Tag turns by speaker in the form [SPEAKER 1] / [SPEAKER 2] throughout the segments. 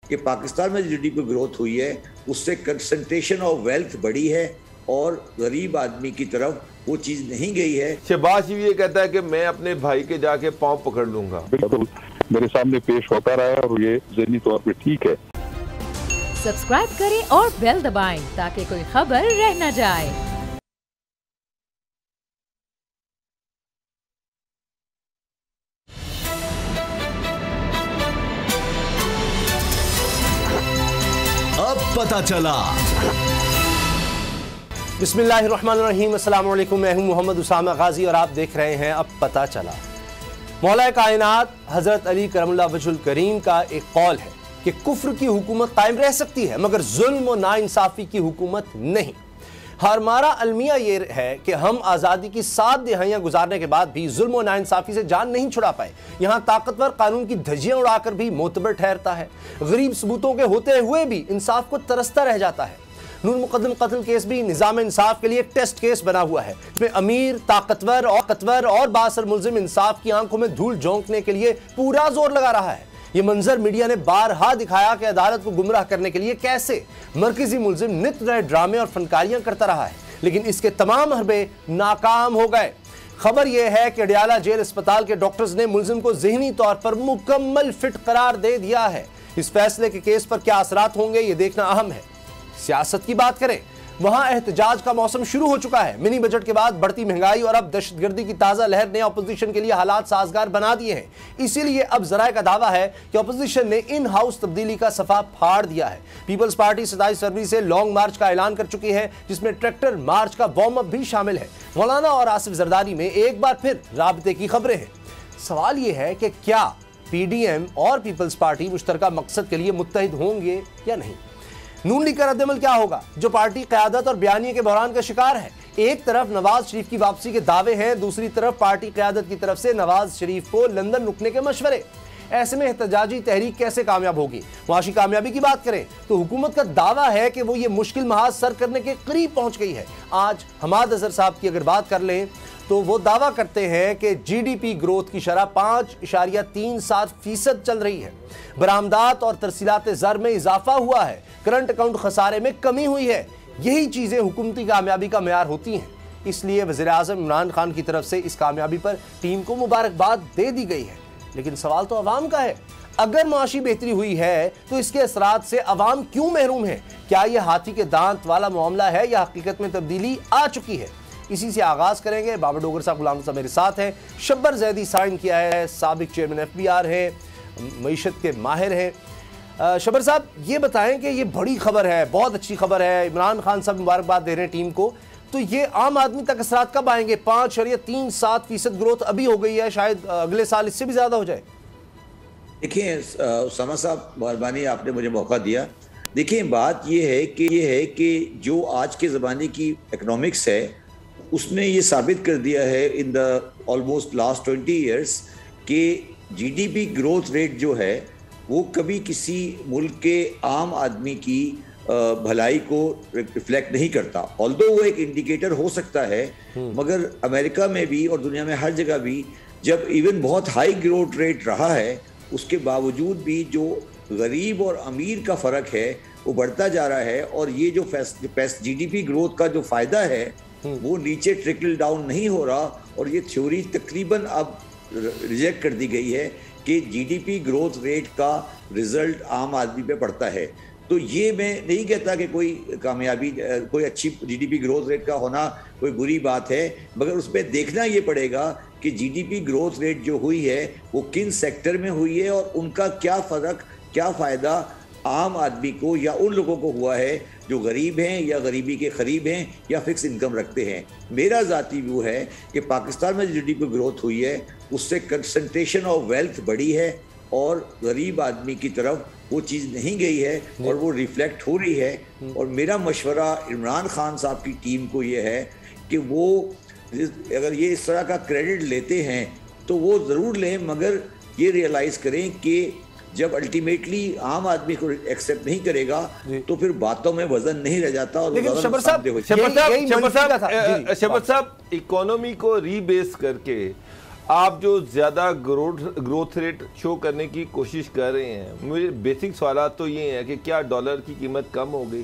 [SPEAKER 1] कि पाकिस्तान में GDP growth हुई है उससे कंसंट्रेशन ऑफ वेल्थ बढ़ी है और गरीब आदमी की तरफ वो चीज नहीं गई है।
[SPEAKER 2] शहबाज शरीफ ये कहता है कि मैं अपने भाई के जाके पांव पकड़ लूंगा।
[SPEAKER 3] बिल्कुल मेरे सामने पेश होता रहा है और ये ज़हनी तौर पे ठीक है।
[SPEAKER 4] सब्सक्राइब करें और बेल दबाएं ताकि कोई खबर रह न जाए।
[SPEAKER 5] अब पता चला।
[SPEAKER 6] बिस्मिल्लाहिर्रहमानिर्रहीम, अस्सलाम वालेकुम। मैं हूं मोहम्मद उसामा गाजी और आप देख रहे हैं अब पता चला। मौला कायनात हजरत अली करमुल्लाह वजहुल करीम का एक कौल है कि कुफ्र की हुकूमत कायम रह सकती है मगर जुल्म और नाइंसाफी की हुकूमत नहीं। हमारा अलमिया ये है कि हम आज़ादी की 7 दिहाइयाँ गुजारने के बाद भी जुल्म और नाइंसाफी से जान नहीं छुड़ा पाए। यहाँ ताकतवर कानून की धज्जियाँ उड़ाकर भी मोतबर ठहरता है, गरीब सबूतों के होते हुए भी इंसाफ को तरसता रह जाता है। नूर मुकद्दम कत्ल केस भी निज़ाम इंसाफ के लिए एक टेस्ट केस बना हुआ है, इसमें अमीर, ताकतवर और बासर मुल्जिम इंसाफ की आंखों में धूल झोंकने के लिए पूरा जोर लगा रहा है। ये मंजर मीडिया ने बारहा दिखाया कि अदालत को गुमराह करने के लिए कैसे मरकजी मुल्जिम नित नए ड्रामे और फनकारियां करता रहा है, लेकिन इसके तमाम हरबे नाकाम हो गए। खबर यह है कि अडियाला जेल अस्पताल के डॉक्टर्स ने मुल्जिम को ज़हनी तौर पर मुकम्मल फिट करार दे दिया है। इस फैसले के केस पर क्या असरात होंगे ये देखना अहम है। सियासत की बात करें, वहां एहतजाज का मौसम शुरू हो चुका है। मिनी बजट के बाद बढ़ती महंगाई और अब दहशतगर्दी की ताजा लहर ने अपोजिशन के लिए हालात साजगार बना दिए हैं। इसीलिए अब जराए का दावा है कि अपोजिशन ने इन हाउस तब्दीली का सफा फाड़ दिया है। पीपल्स पार्टी 27 फरवरी से लॉन्ग मार्च का ऐलान कर चुकी है, जिसमें ट्रैक्टर मार्च का वार्म अप भी शामिल है। मौलाना और आसिफ जरदारी में एक बार फिर राबते की खबरें हैं। सवाल यह है कि क्या पीडीएम और पीपल्स पार्टी मुश्तरका मकसद के लिए मुत्तहिद होंगे या नहीं। नून लीग का रद्दअमल क्या होगा, जो पार्टी क़यादत और बयानिए के बहरान का शिकार है। एक तरफ नवाज शरीफ की वापसी के दावे हैं, दूसरी तरफ पार्टी क़यादत की तरफ से नवाज शरीफ को लंदन रुकने के मशवरे। ऐसे में एहतजाजी तहरीक कैसे कामयाब होगी। मुआशी कामयाबी की बात करें तो हुकूमत का दावा है कि वो ये मुश्किल महाज सर करने के करीब पहुंच गई है। आज हमाद अजहर साहब की अगर बात कर लें तो वो दावा करते हैं कि जीडीपी ग्रोथ की शरह 5.37% चल रही है। बरामदात और तरसीलात ज़र में इजाफा हुआ है, करंट अकाउंट खसारे में कमी हुई है। यही चीज़ें हुकूमती कामयाबी का मेयार होती हैं। इसलिए वज़ीर-ए-आज़म इमरान खान की तरफ से इस कामयाबी पर टीम को मुबारकबाद दे दी गई है। लेकिन सवाल तो अवाम का है, अगर मुआशी बेहतरी हुई है तो इसके असरात से अवाम क्यों महरूम है। क्या यह हाथी के दांत वाला मामला है या हकीकत में तब्दीली आ चुकी है। इसी से आगाज करेंगे। बाबर डोगर साहब, गुलाम साहब मेरे साथ हैं। शब्बर जैदी साइन किया है, साबिक चेयरमैन FBR है, मईशत के माहिर हैं। शब्बर साहब ये बताएं कि ये बड़ी खबर है, बहुत अच्छी खबर है, इमरान खान साहब मुबारकबाद दे रहे हैं टीम को, तो ये आम आदमी तक असरात कब आएंगे। 5.37% ग्रोथ अभी हो गई है, शायद अगले साल इससे भी ज्यादा हो जाए।
[SPEAKER 1] देखिए उसामा साहब, मेहरबानी आपने मुझे मौका दिया। देखिए बात ये है कि जो आज के ज़माने की इकनॉमिक्स है उसने ये साबित कर दिया है in the almost last 20 years कि जीडीपी ग्रोथ रेट जो है वो कभी किसी मुल्क के आम आदमी की भलाई को रिफ्लेक्ट नहीं करता। ऑल्दो वो एक इंडिकेटर हो सकता है, मगर अमेरिका में भी और दुनिया में हर जगह भी जब इवन बहुत हाई ग्रोथ रेट रहा है उसके बावजूद भी जो गरीब और अमीर का फ़र्क है वो बढ़ता जा रहा है। और ये जो जीडीपी ग्रोथ का जो फ़ायदा है वो नीचे ट्रिकल डाउन नहीं हो रहा। और ये थ्योरी तकरीबन अब रिजेक्ट कर दी गई है कि जीडीपी ग्रोथ रेट का रिजल्ट आम आदमी पे पड़ता है। तो ये मैं नहीं कहता कि कोई कामयाबी, कोई अच्छी जीडीपी ग्रोथ रेट का होना कोई बुरी बात है, मगर उसमें देखना ये पड़ेगा कि जीडीपी ग्रोथ रेट जो हुई है वो किन सेक्टर में हुई है और उनका क्या फ़र्क, क्या फ़ायदा आम आदमी को या उन लोगों को हुआ है जो गरीब हैं या गरीबी के करीब हैं या फिक्स इनकम रखते हैं। मेरा ज़ाती व्यू है कि पाकिस्तान में जीडीपी ग्रोथ हुई है उससे कंसंट्रेशन ऑफ वेल्थ बढ़ी है और गरीब आदमी की तरफ वो चीज़ नहीं गई है और वो रिफ्लेक्ट हो रही है। और मेरा मशवरा इमरान खान साहब की टीम को ये है कि वो अगर ये इस तरह का क्रेडिट लेते हैं तो वो ज़रूर लें, मगर ये रियलाइज़ करें कि जब अल्टीमेटली आम आदमी को एक्सेप्ट नहीं करेगा तो फिर बातों में वजन नहीं रह जाता। और
[SPEAKER 2] शब्बर साहब इकोनॉमी को रीबेस करके आप जो ज़्यादा ग्रोथ रेट शो करने की कोशिश कर रहे हैं, मेरे बेसिक सवाल तो ये हैं कि क्या डॉलर की कीमत कम हो गई,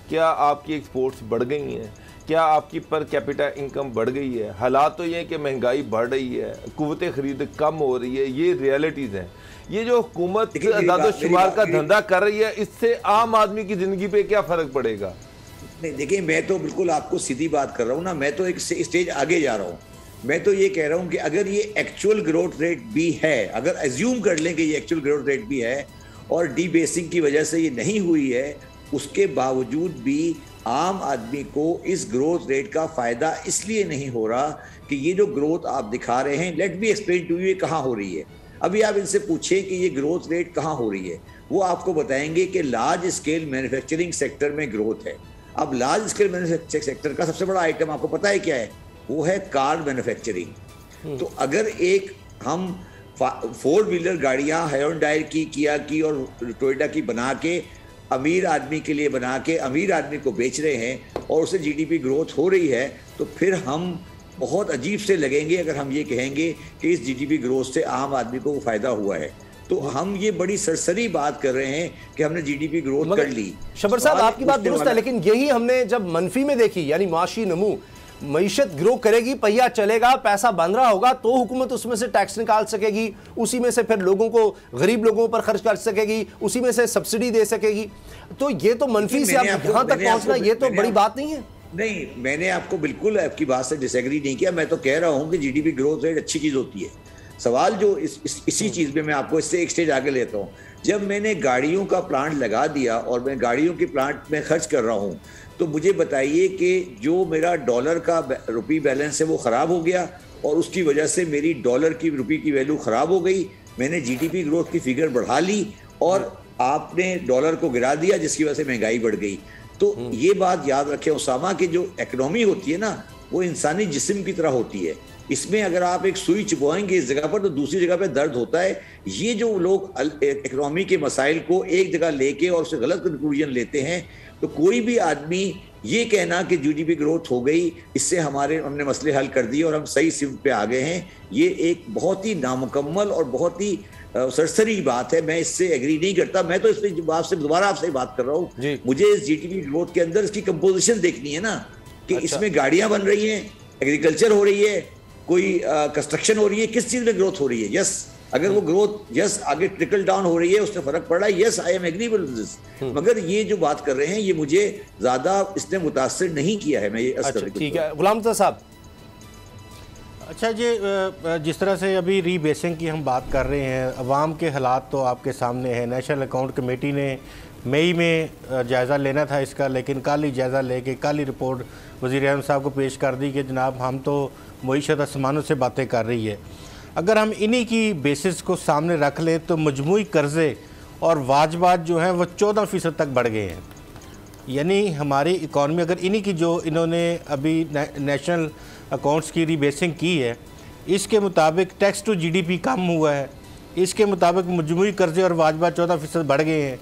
[SPEAKER 2] क्या आपकी एक्सपोर्ट्स बढ़ गई हैं, क्या आपकी पर कैपिटा इनकम बढ़ गई है? हालात तो ये हैं कि महंगाई बढ़ रही है, कुव्वत ख़रीद कम हो रही है, ये रियलिटीज़ हैं। ये जो हुकूमत दादोशुमार का धंधा कर रही है, इससे आम आदमी की ज़िंदगी पे क्या फ़र्क पड़ेगा?
[SPEAKER 1] नहीं देखिए, मैं तो बिल्कुल आपको सीधी बात कर रहा हूँ ना, मैं तो एक स्टेज आगे जा रहा हूँ। मैं तो ये कह रहा हूँ कि अगर ये एक्चुअल ग्रोथ रेट भी है, अगर एज्यूम कर लें कि ये एक्चुअल ग्रोथ रेट भी है और डीबेसिंग की वजह से ये नहीं हुई है, उसके बावजूद भी आम आदमी को इस ग्रोथ रेट का फ़ायदा इसलिए नहीं हो रहा कि ये जो ग्रोथ आप दिखा रहे हैं, let me explain to you, ये कहाँ हो रही है। अभी आप इनसे पूछें कि ये ग्रोथ रेट कहाँ हो रही है, वो आपको बताएंगे कि लार्ज स्केल मैन्युफैक्चरिंग सेक्टर में ग्रोथ है। अब लार्ज स्केल मैन्युफैक्चरिंग सेक्टर का सबसे बड़ा आइटम आपको पता है क्या है? वो है कार मैन्युफैक्चरिंग। तो अगर एक हम 4 व्हीलर गाड़ियां हायोंडाई की, किया की और टोयोटा की बना के अमीर आदमी के लिए बना के अमीर आदमी को बेच रहे हैं और उससे जीडीपी ग्रोथ हो रही है, तो फिर हम बहुत अजीब से लगेंगे अगर हम ये कहेंगे कि इस जीडीपी ग्रोथ से आम आदमी को फायदा हुआ है। तो हम ये बड़ी सरसरी बात कर रहे हैं कि हमने जीडीपी ग्रोथ कर ली।
[SPEAKER 6] शब्बर साहब, आपकी बात दुरुस्त है, लेकिन यही हमने जब मनफी में देखी, यानी माशी नमू, मईशत ग्रो करेगी, पहिया चलेगा, पैसा बन रहा होगा तो हुकूमत उसमें से टैक्स निकाल सकेगी, उसी में से फिर लोगों को, गरीब लोगों पर खर्च कर सकेगी, उसी में से सब्सिडी दे सकेगी। तो ये तो मनफी से अब यहाँ तक पहुंचना, ये तो बड़ी बात नहीं है।
[SPEAKER 1] नहीं, मैंने आपको बिल्कुल आपकी बात से डिसएग्री नहीं किया। मैं तो कह रहा हूँ कि जीडीपी ग्रोथ रेट अच्छी चीज़ होती है। सवाल जो इसी चीज़ में मैं आपको इससे एक स्टेज आगे लेता हूँ। जब मैंने गाड़ियों का प्लांट लगा दिया और मैं गाड़ियों के प्लांट में खर्च कर रहा हूँ, तो मुझे बताइए कि जो मेरा डॉलर का रुपी बैलेंस है वो ख़राब हो गया और उसकी वजह से मेरी डॉलर की रुपी की वैल्यू ख़राब हो गई। मैंने जीडीपी ग्रोथ की फिगर बढ़ा ली और आपने डॉलर को गिरा दिया, जिसकी वजह से महंगाई बढ़ गई। तो ये बात याद रखें उसामा, कि जो इकोनॉमी होती है ना, वो इंसानी जिस्म की तरह होती है। इसमें अगर आप एक सुई चुभवाएंगे इस जगह पर तो दूसरी जगह पर दर्द होता है। ये जो लोग इकोनॉमी के मसाइल को एक जगह लेके और उससे गलत कंक्लूजन लेते हैं, तो कोई भी आदमी ये कहना कि जीडीपी ग्रोथ हो गई, इससे हमने मसले हल कर दिए और हम सही सिम पे आ गए हैं, ये एक बहुत ही नामुकम्मल और बहुत ही सरसरी बात है। मैं इससे एग्री नहीं करता। मैं तो इस पर आपसे दोबारा आपसे बात कर रहा हूँ। मुझे इस जीडीपी ग्रोथ के अंदर इसकी कंपोजिशन देखनी है ना, कि इसमें गाड़ियां बन रही हैं, एग्रीकल्चर हो रही है, कोई कंस्ट्रक्शन हो रही है, किस चीज में ग्रोथ हो रही है। यस, अगर वो ग्रोथ आगे ट्रिकल डाउन हो रही है, उससे फर्क पड़ रहा है, yes I am agreeable with this. मगर ये जो बात कर रहे हैं ये मुझे ज्यादा इसने मुतासिर नहीं किया है। मैं ये
[SPEAKER 6] ठीक है, गुलाम साहब।
[SPEAKER 7] अच्छा जी, जिस तरह से अभी रीबेसिंग की हम बात कर रहे हैं, अवाम के हालात तो आपके सामने है। नेशनल अकाउंट कमेटी ने मई में जायज़ा लेना था इसका, लेकिन कल ही जायज़ा लेके कल ही रिपोर्ट वज़ीर-ए-आज़म साहब को पेश कर दी कि जनाब हम तो मईशत आसमानों से बातें कर रही है। अगर हम इन्हीं की बेसिस को सामने रख लें तो मजमूई कर्ज़े और वाजबात जो हैं वो 14% तक बढ़ गए हैं। यानी हमारी इकॉनमी, अगर इन्हीं की जो इन्होंने अभी नेशनल अकाउंट्स की रीबेसिंग की है, इसके मुताबिक टैक्स टू जीडीपी कम हुआ है, इसके मुताबिक मजमूई कर्ज़े और वाजबात 14% बढ़ गए हैं।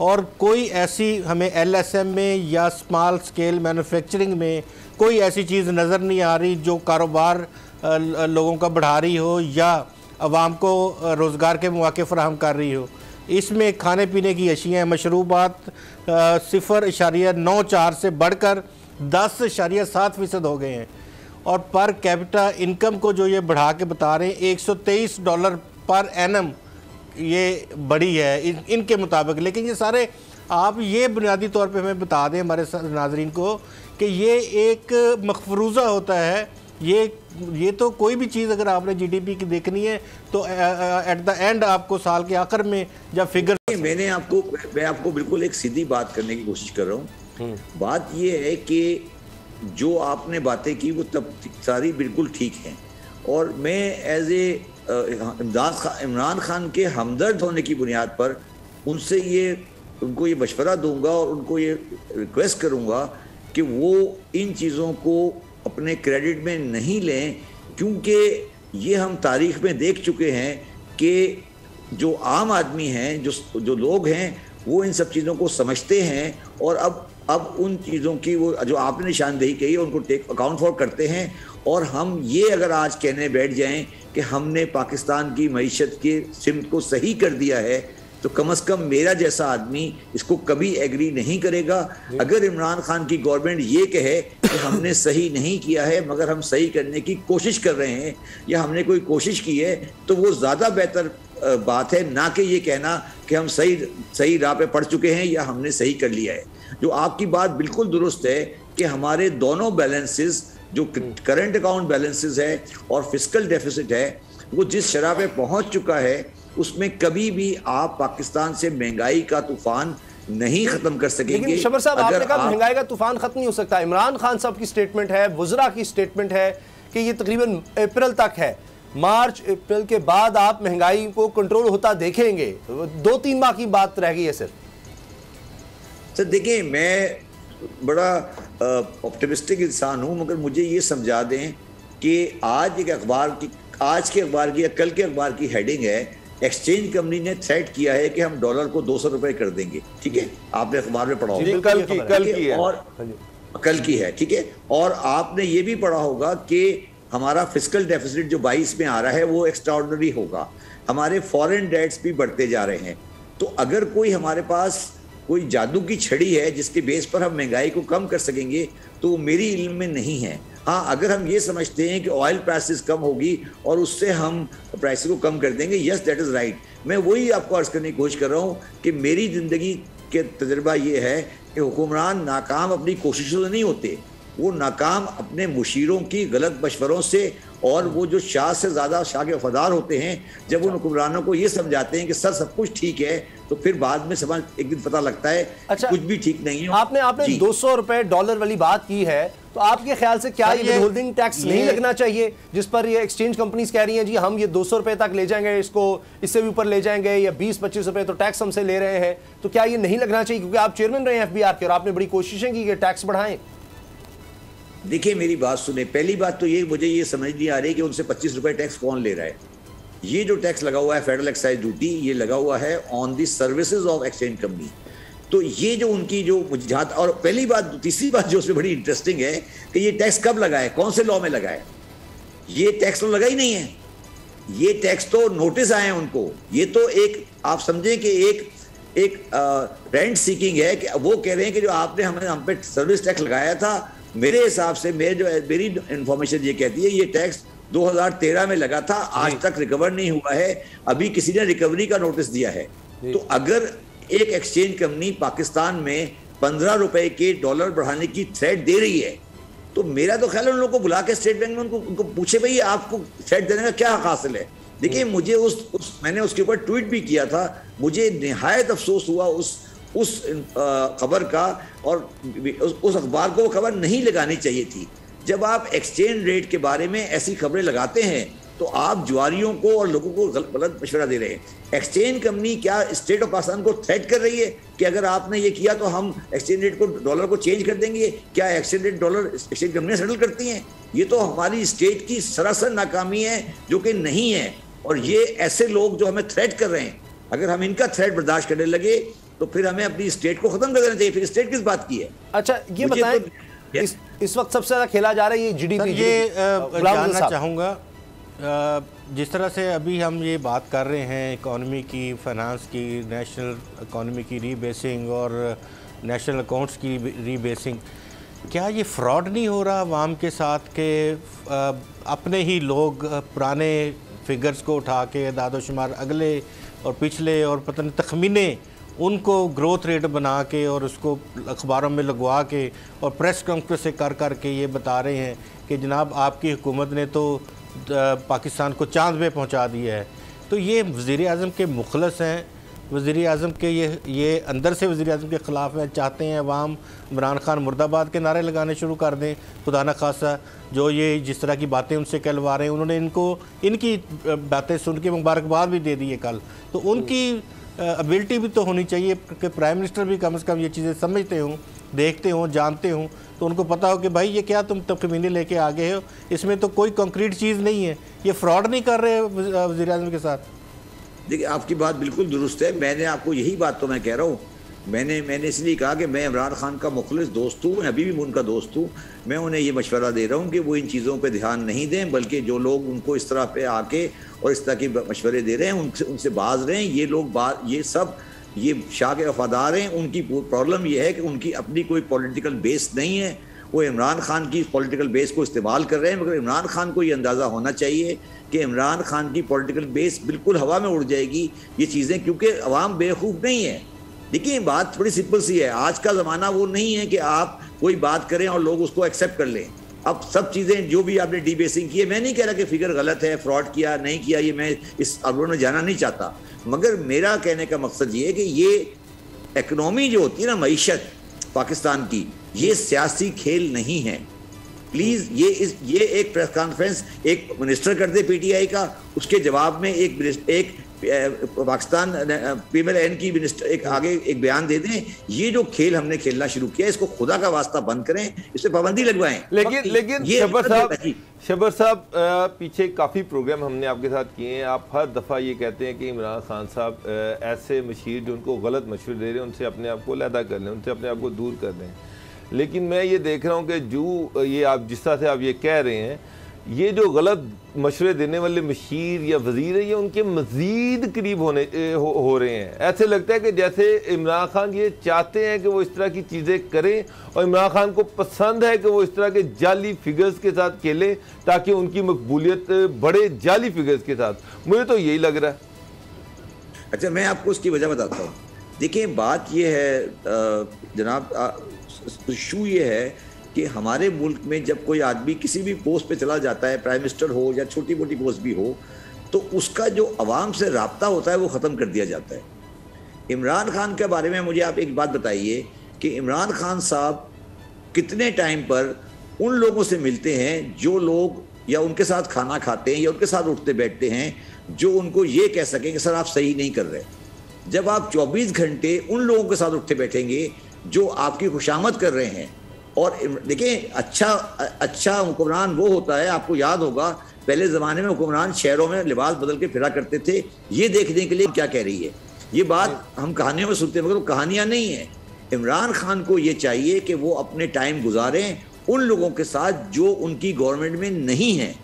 [SPEAKER 7] और कोई ऐसी हमें एलएसएम में या स्मॉल स्केल मैन्युफैक्चरिंग में कोई ऐसी चीज़ नज़र नहीं आ रही जो कारोबार लोगों का बढ़ा रही हो या आवाम को रोज़गार के मौके फराहम कर रही हो। इसमें खाने पीने की अशियाँ, मशरूबात 0.94 से बढ़कर 10.7% हो गए हैं। और पर कैपिटा इनकम को जो ये बढ़ा के बता रहे हैं $123 पर एनम ये बड़ी है इनके मुताबिक। लेकिन ये सारे आप ये बुनियादी तौर पे हमें बता दें हमारे नाजरीन को कि ये एक मखफरूज़ा होता है। ये तो कोई भी चीज़ अगर आपने जीडीपी की देखनी है तो एट द एंड आपको साल के आखिर में जब फिगर,
[SPEAKER 1] मैं आपको बिल्कुल एक सीधी बात करने की कोशिश कर रहा हूँ। बात ये है कि जो आपने बातें की वो तब सारी बिल्कुल ठीक हैं और मैं एज ए इमरान खान के हमदर्द होने की बुनियाद पर उनको ये मशवरा दूंगा और उनको ये रिक्वेस्ट करूंगा कि वो इन चीज़ों को अपने क्रेडिट में नहीं लें, क्योंकि ये हम तारीख में देख चुके हैं कि जो आम आदमी हैं, जो लोग हैं, वो इन सब चीज़ों को समझते हैं और अब अब उन चीज़ों की वो जो आपने निशानदेही कही है उनको टेक अकाउंट फॉर करते हैं। और हम ये अगर आज कहने बैठ जाएं कि हमने पाकिस्तान की मईशत के सिमत को सही कर दिया है, तो कम से कम मेरा जैसा आदमी इसको कभी एग्री नहीं करेगा। अगर इमरान खान की गवर्नमेंट ये कहे कि हमने सही नहीं किया है मगर हम सही करने की कोशिश कर रहे हैं या हमने कोई कोशिश की है, तो वो ज़्यादा बेहतर बात है, ना कि ये कहना कि हम सही राह पे पड़ चुके हैं या हमने सही कर लिया है। जो आपकी बात बिल्कुल दुरुस्त है कि हमारे दोनों बैलेंसेस, जो करंट अकाउंट बैलेंसेस है और फिस्कल डेफिसिट है, वो जिस शरह पे पहुंच चुका है उसमें कभी भी आप पाकिस्तान से महंगाई का तूफान नहीं खत्म कर सकेंगे।
[SPEAKER 6] लेकिन शबर साहब, आपने कहा महंगाई का तूफान खत्म नहीं हो सकता। इमरान खान साहब की स्टेटमेंट है, वज़रा की स्टेटमेंट है कि ये तकरीबन अप्रैल तक है, मार्च अप्रैल के बाद आप महंगाई को कंट्रोल होता देखेंगे। 2-3 माह की बात रह गई है सर।
[SPEAKER 1] देखिए, मैं बड़ा ऑप्टिमिस्टिक इंसान हूं, मगर मुझे ये समझा दें कि आज के अखबार की या कल के अखबार की हेडिंग है, एक्सचेंज कंपनी ने थ्रेट किया है कि हम डॉलर को 200 रुपए कर देंगे। ठीक है, आपने अखबार में पढ़ा होगा, कल की है। ठीक है, और आपने ये भी पढ़ा होगा कि हमारा फिस्कल डेफिसिट जो 22 में आ रहा है वो एक्स्ट्राऑर्डिनरी होगा। हमारे फॉरेन डेट्स भी बढ़ते जा रहे हैं। तो अगर कोई हमारे पास कोई जादू की छड़ी है जिसके बेस पर हम महंगाई को कम कर सकेंगे, तो मेरी इल्म में नहीं है। हाँ, अगर हम ये समझते हैं कि ऑयल प्राइसेस कम होगी और उससे हम प्राइसेस को कम कर देंगे, यस दैट इज़ राइट। मैं वही आपको अर्ज करने की कोशिश कर रहा हूँ कि मेरी ज़िंदगी के तजर्बा ये है कि हुक्मरान नाकाम अपनी कोशिशों से नहीं होते, वो नाकाम अपने मुशीरों की गलत मशवरों से, और वो जो शाह से ज़्यादा शाह के वफादार होते हैं, जब उन हुक्मरानों को ये समझाते हैं कि सर सब कुछ ठीक है, तो फिर बाद में समझ एक दिन पता लगता है
[SPEAKER 6] अच्छा,
[SPEAKER 1] कुछ भी ठीक नहीं है।
[SPEAKER 6] आपने 200 रुपए डॉलर वाली बात की है, तो आपके ख्याल से क्या ये विदहोल्डिंग टैक्स नहीं लगना चाहिए, जिस पर ये एक्सचेंज कंपनीज कह रही हैं जी हम ये 200 रुपए तक ले जाएंगे, इसको इससे भी ऊपर ले जाएंगे, या 20-25 रुपए तो टैक्स हमसे ले रहे हैं, तो क्या ये नहीं लगना चाहिए? क्योंकि आप चेयरमैन रहे हैं एफबीआर के और आपने बड़ी कोशिशें की कि टैक्स बढ़ाएं।
[SPEAKER 1] देखिए, मेरी बात सुने। पहली बात तो ये, मुझे ये समझ नहीं आ रही कि उनसे 25 रुपए टैक्स कौन ले रहा है। ये जो टैक्स लगा हुआ है फेडरल एक्साइज ड्यूटी, ये लगा हुआ है on the services of exchange company. तो ये जो उनकी जो मुझे जहाँ, और पहली बात, तीसरी बात जो उसमें बड़ी इंटरेस्टिंग है कि ये टैक्स कब लगा है, कौन से लॉ में लगा है। ये टैक्स तो लगा ही नहीं है, ये टैक्स तो नोटिस आए हैं उनको। ये तो एक, आप समझें कि एक रेंट सीकिंग है कि वो कह रहे हैं कि जो आपने हम पे सर्विस टैक्स लगाया था, मेरे हिसाब से मेरी इंफॉर्मेशन ये कहती है ये टैक्स 2013 में लगा था, आज तक रिकवर नहीं हुआ है, अभी किसी ने रिकवरी का नोटिस दिया है। तो अगर एक एक्सचेंज कंपनी पाकिस्तान में 15 रुपए के डॉलर बढ़ाने की थ्रेट दे रही है, तो मेरा तो ख्याल है उन लोगों को बुला के स्टेट बैंक में उनको पूछे भाई आपको थ्रेट देने का क्या हक हासिल है। देखिए, मुझे मैंने उसके ऊपर ट्वीट भी किया था, मुझे निहायत अफसोस हुआ उस खबर का, और उस अखबार को वो खबर नहीं लगानी चाहिए थी। जब आप एक्सचेंज रेट के बारे में ऐसी खबरें लगाते हैं तो आप जुआरियों को और लोगों को गलत मशवरा दे रहे हैं। एक्सचेंज कंपनी क्या स्टेट ऑफ पाकिस्तान को थ्रेट कर रही है कि अगर आपने ये किया तो हम एक्सचेंज रेट को, डॉलर को चेंज कर देंगे? क्या एक्सचेंज रेट डॉलर एक्सचेंज कंपनियां सेटल करती हैं? ये तो हमारी स्टेट की सरासर नाकामी है जो कि नहीं है। और ये ऐसे लोग जो हमें थ्रेट कर रहे हैं, अगर हम इनका थ्रेट बर्दाश्त करने लगे तो फिर हमें अपनी स्टेट को खत्म कर देना चाहिए। फिर स्टेट किस बात की है?
[SPEAKER 6] अच्छा, ये बताएं, इस वक्त सबसे ज्यादा खेला जा रहा है ये जीडीपी।
[SPEAKER 7] ये जानना चाहूँगा, जिस तरह से अभी हम ये बात कर रहे हैं इकॉनमी की, फाइनेंस की, नेशनल इकॉनमी की रीबेसिंग और नेशनल अकाउंट्स की रीबेसिंग, क्या ये फ्रॉड नहीं हो रहा आवाम के साथ कि अपने ही लोग पुराने फिगर्स को उठा के दादोशुमार अगले और पिछले और पता नहीं तखमीने उनको ग्रोथ रेट बना के और उसको अखबारों में लगवा के और प्रेस कॉन्फ्रेंस से कर कर के ये बता रहे हैं कि जनाब आपकी हुकूमत ने तो पाकिस्तान को चांद पे पहुंचा दिया है। तो ये वज़ीर-ए-आज़म के मुखलस हैं, वज़ीर-ए-आज़म के ये अंदर से वज़ीर-ए-आज़म के ख़िलाफ़ है, चाहते हैं अवाम इमरान खान मुर्दाबाद के नारे लगाने शुरू कर दें। खुदा न खासा जो ये जिस तरह की बातें उनसे कहलवा रहे हैं, उन्होंने इनकी बातें सुन के मुबारकबाद भी दे दी है कल। तो उनकी एबिलिटी भी तो होनी चाहिए कि प्राइम मिनिस्टर भी कम से कम ये चीज़ें समझते हों, देखते हों, जानते हों, तो उनको पता हो कि भाई ये क्या तुम तखमीने लेके आ गए हो, इसमें तो कोई कंक्रीट चीज़ नहीं है, ये फ्रॉड नहीं कर रहे वज़ीर-ए-आज़म के साथ।
[SPEAKER 1] देखिए, आपकी बात बिल्कुल दुरुस्त है। मैंने आपको यही बात तो मैं कह रहा हूँ मैंने इसलिए कहा कि मैं इमरान खान का मुखलिस दोस्त हूँ, अभी भी उनका दोस्त हूँ। मैं उन्हें ये मशवरा दे रहा हूँ कि वो इन चीज़ों पे ध्यान नहीं दें, बल्कि जो लोग उनको इस तरह पे आके और इस तरह के मशवरे दे रहे हैं उनसे बाज रहे हैं। ये लोग ये शाह के वफादार हैं। उनकी प्रॉब्लम ये है कि उनकी अपनी कोई पॉलिटिकल बेस नहीं है। वो इमरान खान की पॉलिटिकल बेस को इस्तेमाल कर रहे हैं, मगर इमरान खान को ये अंदाज़ा होना चाहिए कि इमरान खान की पॉलिटिकल बेस बिल्कुल हवा में उड़ जाएगी ये चीज़ें, क्योंकि अवाम बेवकूफ़ नहीं है। देखिए बात बड़ी सिंपल सी है, आज का ज़माना वो नहीं है कि आप कोई बात करें और लोग उसको एक्सेप्ट कर लें। अब सब चीज़ें जो भी आपने डीबेसिंग की है, मैं नहीं कह रहा कि फिगर गलत है, फ्रॉड किया नहीं किया, ये मैं इस अवलोकन में जाना नहीं चाहता, मगर मेरा कहने का मकसद ये है कि ये इकनॉमी जो होती है ना, मईशत पाकिस्तान की, ये सियासी खेल नहीं है। प्लीज़ ये एक प्रेस कॉन्फ्रेंस एक मिनिस्टर कर दे पीटीआई का, उसके जवाब में एक पाकिस्तान फीमेल एन की मिनिस्टर एक बयान दे दें। ये जो खेल हमने खेलना शुरू किया, इसको खुदा का वास्ता बंद करें, इस पर पाबंदी लगवाएं।
[SPEAKER 2] लेकिन शबर साहब पीछे काफ़ी प्रोग्राम हमने आपके साथ किए हैं। आप हर दफ़ा ये कहते हैं कि इमरान खान साहब ऐसे मशीर जो उनको गलत मशवरे दे रहे हैं उनसे अपने आप को अलहदा कर लें, उनसे अपने आप को दूर कर दें। लेकिन मैं ये देख रहा हूँ कि जो ये आप जिस तरह से आप ये कह रहे हैं, ये जो गलत मशवरे देने वाले मशीर या वज़ीर है, ये उनके मज़ीद करीब हो रहे हैं। ऐसे लगता है कि जैसे इमरान खान ये चाहते हैं कि वो इस तरह की चीज़ें करें, और इमरान खान को पसंद है कि वो इस तरह के जाली फिगर्स के साथ खेलें ताकि उनकी मकबूलियत बढ़े जाली फिगर्स के साथ। मुझे तो यही लग रहा है।
[SPEAKER 1] अच्छा, मैं आपको उसकी वजह बताता हूँ। देखिए बात ये है जनाब, इशू ये है कि हमारे मुल्क में जब कोई आदमी किसी भी पोस्ट पे चला जाता है, प्राइम मिनिस्टर हो या छोटी मोटी पोस्ट भी हो, तो उसका जो अवाम से राब्ता होता है वो ख़त्म कर दिया जाता है। इमरान खान के बारे में मुझे आप एक बात बताइए कि इमरान खान साहब कितने टाइम पर उन लोगों से मिलते हैं जो लोग या उनके साथ खाना खाते हैं या उनके साथ उठते बैठते हैं जो उनको ये कह सकें कि सर आप सही नहीं कर रहे। जब आप 24 घंटे उन लोगों के साथ उठते बैठेंगे जो आपकी खुशामद कर रहे हैं, और देखिए अच्छा हुक्मरान वो होता है, आपको याद होगा पहले ज़माने में हुक्मरान शहरों में लिबास बदल के फिरा करते थे ये देखने के लिए क्या कह रही है। ये बात हम कहानियों में सुनते हैं, मगर वो कहानियाँ नहीं है। इमरान खान को ये चाहिए कि वो अपने टाइम गुजारें उन लोगों के साथ जो उनकी गवर्नमेंट में नहीं है,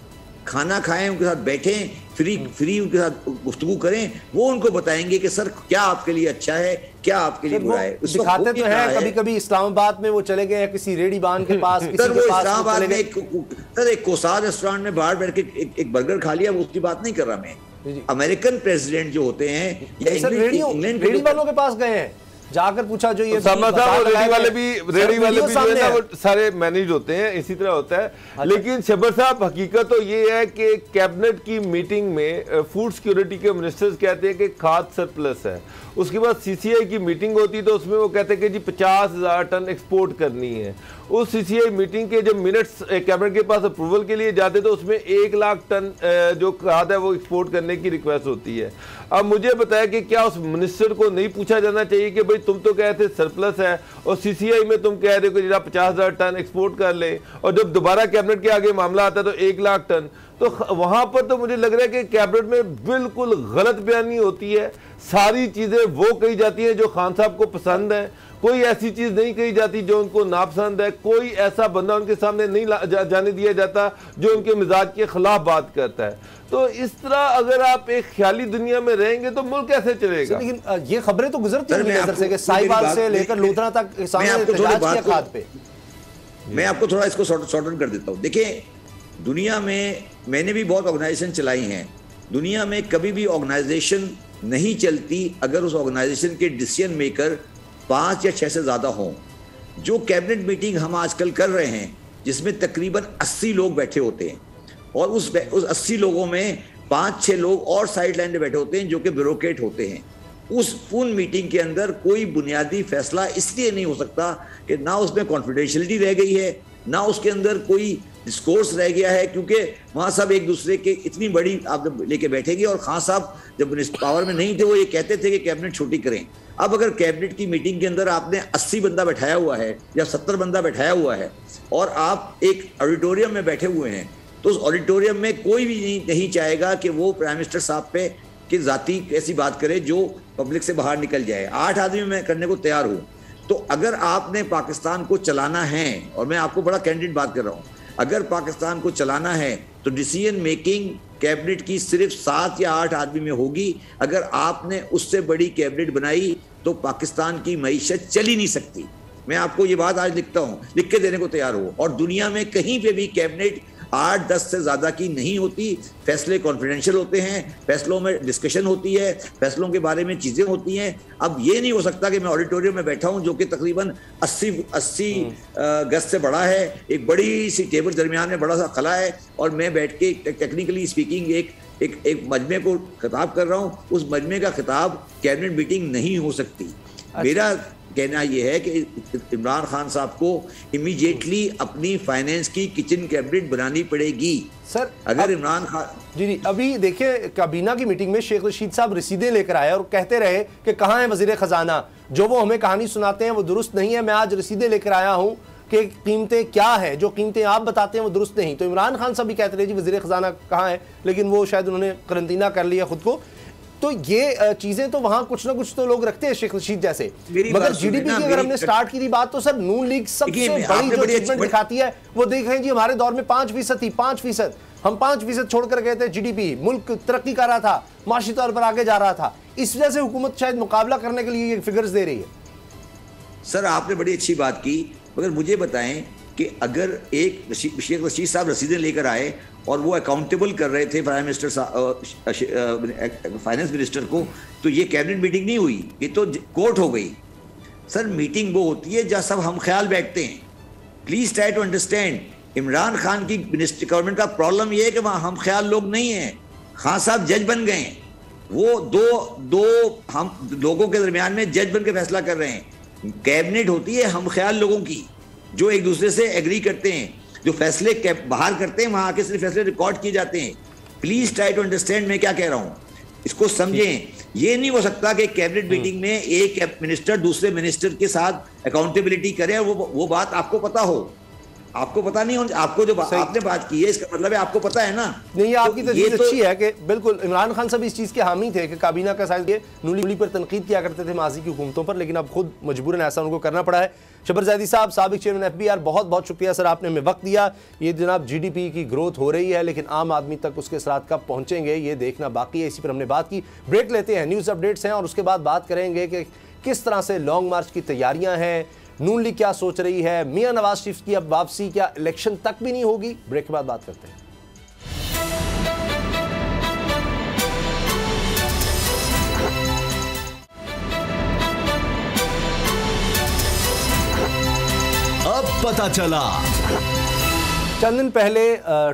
[SPEAKER 1] खाना खाएं, उनके साथ बैठें, फ्री उनके साथ गुफ्तगू करें, वो उनको बताएंगे कि सर क्या आपके लिए अच्छा है, क्या आपके लिए बुरा है।
[SPEAKER 6] दिखाते तो है कभी कभी इस्लामाबाद में वो चले गए किसी रेडी बान के पास,
[SPEAKER 1] सर वो इस्लामाबाद में एक कोसार रेस्टोरेंट में बाहर बैठ के एक बर्गर खा लिया, वो उसकी बात नहीं कर रहा मैं। अमेरिकन प्रेसिडेंट जो होते हैं या इंग्लैंड
[SPEAKER 6] रेडी वालों के पास गए हैं, जाकर पूछा जो ये
[SPEAKER 2] रेडी वाले भी जो है ना वो सारे मैनेज होते हैं, इसी तरह होता है।
[SPEAKER 6] अच्छा।
[SPEAKER 2] लेकिन शबर साहब हकीकत तो ये है कि कैबिनेट की मीटिंग में फूड सिक्योरिटी के मिनिस्टर्स कहते हैं कि खाद सरप्लस है। उसके बाद सीसीआई की मीटिंग होती तो उसमें वो कहते हैं कि जी 50,000 टन एक्सपोर्ट करनी है। उस सीसीआई मीटिंग के जब मिनट्स कैबिनेट के पास अप्रूवल के लिए जाते तो उसमें 1 लाख टन जो खाद है वो एक्सपोर्ट करने की रिक्वेस्ट होती है। अब मुझे बताया कि क्या उस मिनिस्टर को नहीं पूछा जाना चाहिए कि भाई तुम तो कह रहे थे सरप्लस है और सीसीआई में तुम कह रहे हो कि जरा 50,000 टन एक्सपोर्ट कर ले, और जब दोबारा कैबिनेट के आगे मामला आता है तो 1 लाख टन। तो वहां पर तो मुझे लग रहा है कि कैबिनेट में बिल्कुल गलत बयानी होती है। सारी चीजें वो कही जाती हैं जो खान साहब को पसंद है, कोई ऐसी चीज नहीं कही जाती जो उनको नापसंद है। कोई ऐसा बंदा उनके सामने नहीं जाने दिया जाता जो उनके मिजाज के खिलाफ बात करता है। तो इस तरह अगर आप एक ख्याली दुनिया में रहेंगे तो मुल्क कैसे चलेगा?
[SPEAKER 6] लेकिन ये खबरें तो गुजरती हैं नजर से कि साहिवाल से लेकर लुधियाना तक
[SPEAKER 1] मैं आपको थोड़ा इसको सॉर्ट आउट कर देता हूँ। देखिए दुनिया में मैंने भी बहुत ऑर्गेनाइजेशन चलाई हैं। दुनिया में कभी भी ऑर्गेनाइजेशन नहीं चलती अगर उस ऑर्गेनाइजेशन के डिसीजन मेकर 5 या 6 से ज़्यादा हों। जो कैबिनेट मीटिंग हम आजकल कर रहे हैं जिसमें तकरीबन 80 लोग बैठे होते हैं, और उस 80 लोगों में 5-6 लोग और साइड लाइन में बैठे होते हैं जो कि ब्यूरोक्रेट होते हैं। उन मीटिंग के अंदर कोई बुनियादी फैसला इसलिए नहीं हो सकता कि ना उसमें कॉन्फिडेंशियलिटी रह गई है, ना उसके अंदर कोई डिस्कोर्स रह गया है, क्योंकि वहाँ सब एक दूसरे के इतनी बड़ी आप लेके बैठेंगे। और खान साहब जब पावर में नहीं थे वो ये कहते थे कि कैबिनेट छोटी करें। अब अगर कैबिनेट की मीटिंग के अंदर आपने 80 बंदा बैठाया हुआ है या 70 बंदा बैठाया हुआ है और आप एक ऑडिटोरियम में बैठे हुए हैं, तो उस ऑडिटोरियम में कोई भी नहीं चाहेगा कि वो प्राइम मिनिस्टर साहब पे कि जाती ऐसी बात करे जो पब्लिक से बाहर निकल जाए। 8 आदमी मैं करने को तैयार हूँ। तो अगर आपने पाकिस्तान को चलाना है, और मैं आपको बड़ा कैंडिडेट बात कर रहा हूँ, अगर पाकिस्तान को चलाना है तो डिसीजन मेकिंग कैबिनेट की सिर्फ 7 या 8 आदमी में होगी। अगर आपने उससे बड़ी कैबिनेट बनाई तो पाकिस्तान की मईशत चल ही नहीं सकती। मैं आपको ये बात आज लिख के देने को तैयार हूँ। और दुनिया में कहीं पे भी कैबिनेट 8-10 से ज़्यादा की नहीं होती। फैसले कॉन्फिडेंशियल होते हैं, फैसलों में डिस्कशन होती है, फैसलों के बारे में चीज़ें होती हैं। अब ये नहीं हो सकता कि मैं ऑडिटोरियम में बैठा हूँ जो कि तकरीबन 80 गज से बड़ा है, एक बड़ी सी टेबल दरमियान में बड़ा सा खला है, और मैं बैठ के टेक्निकली स्पीकिंग एक मजमे को खिताब कर रहा हूँ। उस मजमे का खिताब कैबिनेट मीटिंग नहीं हो सकती। मेरा कहना यह है कि इमरान खान साहब को इमीडिएटली अपनी फाइनेंस की किचन कैबिनेट बनानी पड़ेगी।
[SPEAKER 6] सर
[SPEAKER 1] अगर इमरान खान
[SPEAKER 6] जी अभी देखिए काबीना की मीटिंग में शेख रशीद साहब रसीदें लेकर आए और कहते रहे कि कहाँ है वजीर खजाना, जो वो हमें कहानी सुनाते हैं वो दुरुस्त नहीं है, मैं आज रसीदें लेकर आया हूँ कि कीमतें क्या है, जो कीमतें आप बताते हैं वो दुरुस्त नहीं। तो इमरान खान साहब भी कहते रहे जी वजीर खजाना कहाँ है, लेकिन वो शायद उन्होंने करंतना कर लिया खुद को। तो ये चीजें तो वहां कुछ ना कुछ तो लोग रखते हैं शेख रशीद जैसे। मगर जीडीपी की अगर हमने स्टार्ट की थी बात, तो सर नून लीग सबसे बड़ी जो अचीवमेंट दिखाती है वो देखें जी, हमारे दौर में 5% थी, 5%। हम 5% छोड़कर गए थे जीडीपी, मुल्क तरक्की कर रहा था, माशी तौर पर आगे जा रहा था। इस वजह से हुकूमत शायद मुकाबला करने के लिए ये फिगर्स दे रही है।
[SPEAKER 1] सर आपने बड़ी अच्छी बात की, मगर मुझे बताएं कि अगर एक शेख रशीद साहब रसीदें लेकर आए और वो अकाउंटेबल कर रहे थे प्राइम मिनिस्टर फाइनेंस मिनिस्टर को, तो ये कैबिनेट मीटिंग नहीं हुई, ये तो कोर्ट हो गई। सर मीटिंग वो होती है जहाँ सब हम ख्याल बैठते हैं। Please try to understand, Imran Khan की गवर्नमेंट का प्रॉब्लम ये है कि वहाँ हम ख्याल लोग नहीं हैं। खान साहब जज बन गए, वो दो हम लोगों के दरमियान में जज बन के फैसला कर रहे हैं। कैबिनेट होती है हम ख्याल लोगों की, जो एक दूसरे से एग्री करते हैं, जो फैसले बाहर करते हैं, वहां आके सिर्फ फैसले रिकॉर्ड किए जाते हैं। प्लीज ट्राई टू अंडरस्टैंड मैं क्या कह रहा हूं, इसको समझें। ये नहीं हो सकता कि कैबिनेट मीटिंग में एक मिनिस्टर दूसरे मिनिस्टर के साथ अकाउंटेबिलिटी करे और वो बात आपको पता हो। आपको पता नहीं हो, आपको जो आपने बात की है इसका मतलब है आपको पता है ना।
[SPEAKER 6] नहीं, आपकी तजवीज़ अच्छी है कि बिल्कुल इमरान खान साहब इस चीज़ के हामी थे कि काबीना का साइज ये नूली पर तनकीद किया करते थे माजी की हुकूमतों पर, लेकिन अब खुद मजबूरन ऐसा उनको करना पड़ा है। शबर जैदी साहब, साबिक चेयरमैन एफबीआर, बहुत बहुत शुक्रिया सर, आपने हमें वक्त दिया। ये जनाब जीडीपी की ग्रोथ हो रही है, लेकिन आम आदमी तक उसके असरात कब पहुंचेंगे ये देखना बाकी है। इसी पर हमने बात की। ब्रेक लेते हैं, न्यूज़ अपडेट्स हैं और उसके बाद बात करेंगे कि किस तरह से लॉन्ग मार्च की तैयारियां हैं, नून लीग क्या सोच रही है, मियां नवाज शरीफ की अब वापसी क्या इलेक्शन तक भी नहीं होगी। ब्रेक के बाद बात करते हैं।
[SPEAKER 5] अब पता चला।
[SPEAKER 6] चंद दिन पहले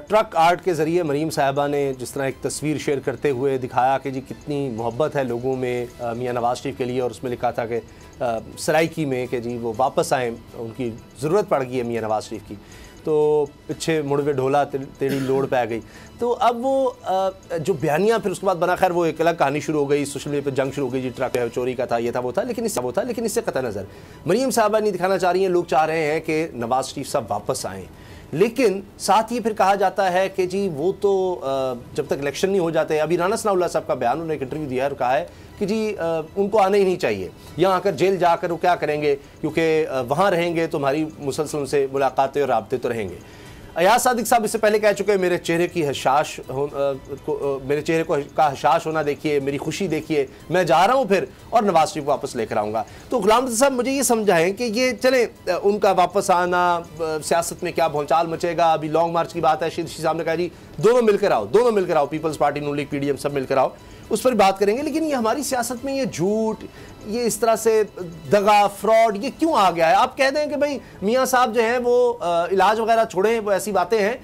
[SPEAKER 6] ट्रक आर्ट के ज़रिए मरीम साहिबा ने जिस तरह एक तस्वीर शेयर करते हुए दिखाया कि जी कितनी मोहब्बत है लोगों में मियां नवाज शरीफ के लिए, और उसमें लिखा था कि सराइकी में कि जी वो वापस आए, उनकी ज़रूरत पड़ गई है मियां नवाज शरीफ की। तो पीछे मुड़वे ढोला तेरी लोड़ पै गई। तो अब वो जो बयानिया फिर उसके बाद बना, खैर वो एक अलग कहानी शुरू हो गई, सोशल मीडिया पर जंग शुरू हो गई, जी ट्रक चोरी का था, ये था वो था, लेकिन इससे कतई नज़र मरीम साहबा नहीं दिखाना चाह रही हैं। लोग चाह रहे हैं कि नवाज शरीफ साहब वापस आएँ, लेकिन साथ ही फिर कहा जाता है कि जी वो तो जब तक इलेक्शन नहीं हो जाते। अभी राना सनाउल्लाह साहब का बयान, उन्होंने एक इंटरव्यू दिया और कहा है कि जी उनको आना ही नहीं चाहिए, यहाँ आकर जेल जाकर वो क्या करेंगे, क्योंकि वहाँ रहेंगे तो हमारी मुसलसल उनसे मुलाकातें और राब्ते तो रहेंगे। अयाज सादिक साहब इससे पहले कह चुके हैं, मेरे चेहरे की मेरे चेहरे का हशाश होना देखिए, मेरी खुशी देखिए, मैं जा रहा हूँ फिर और नवाज शरीफ वापस लेकर आऊँगा। तो गुलाम रज़ा साहब मुझे ये समझाएं कि ये चले उनका वापस आना सियासत में क्या भौचाल मचेगा। अभी लॉन्ग मार्च की बात है, शीर साहब ने कहा जी दोनों मिलकर आओ, पीपल्स पार्टी, नून लीग, पीडीएम सब मिलकर आओ, उस पर बात करेंगे। लेकिन ये हमारी सियासत में ये झूठ, ये इस तरह से दगा, फ्रॉड, ये क्यों आ गया है? आप कह दें कि भाई मियाँ साहब जो हैं वो इलाज वगैरह छोड़ें, वो ऐसी बातें हैं,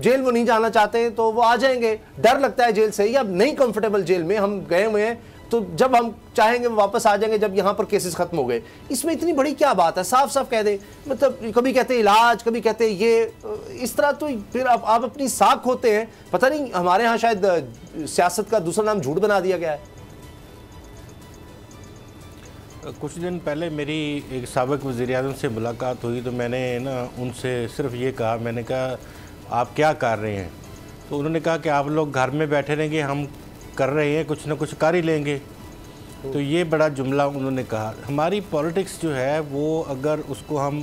[SPEAKER 6] जेल वो नहीं जाना चाहते तो वो आ जाएंगे, डर लगता है जेल से, या नहीं कंफर्टेबल जेल में हम गए हुए हैं, तो जब हम चाहेंगे वो वापस आ जाएंगे जब यहाँ पर केसेस खत्म हो गए। इसमें इतनी बड़ी क्या बात है? साफ साफ कह दें। मतलब कभी कहते हैं इलाज, कभी कहते हैं ये, इस तरह तो फिर आप अपनी साख होते हैं। पता नहीं हमारे यहाँ शायद सियासत का दूसरा नाम झूठ बना दिया गया है।
[SPEAKER 7] कुछ दिन पहले मेरी एक साबिक वज़ीर-ए-आज़म से मुलाकात हुई, तो मैंने ना उनसे सिर्फ ये कहा, मैंने कहा आप क्या कर रहे हैं? तो उन्होंने कहा कि आप लोग घर में बैठे रहेंगे, हम कर रहे हैं, कुछ ना कुछ कर ही लेंगे। तो ये बड़ा जुमला उन्होंने कहा। हमारी पॉलिटिक्स जो है वो अगर उसको हम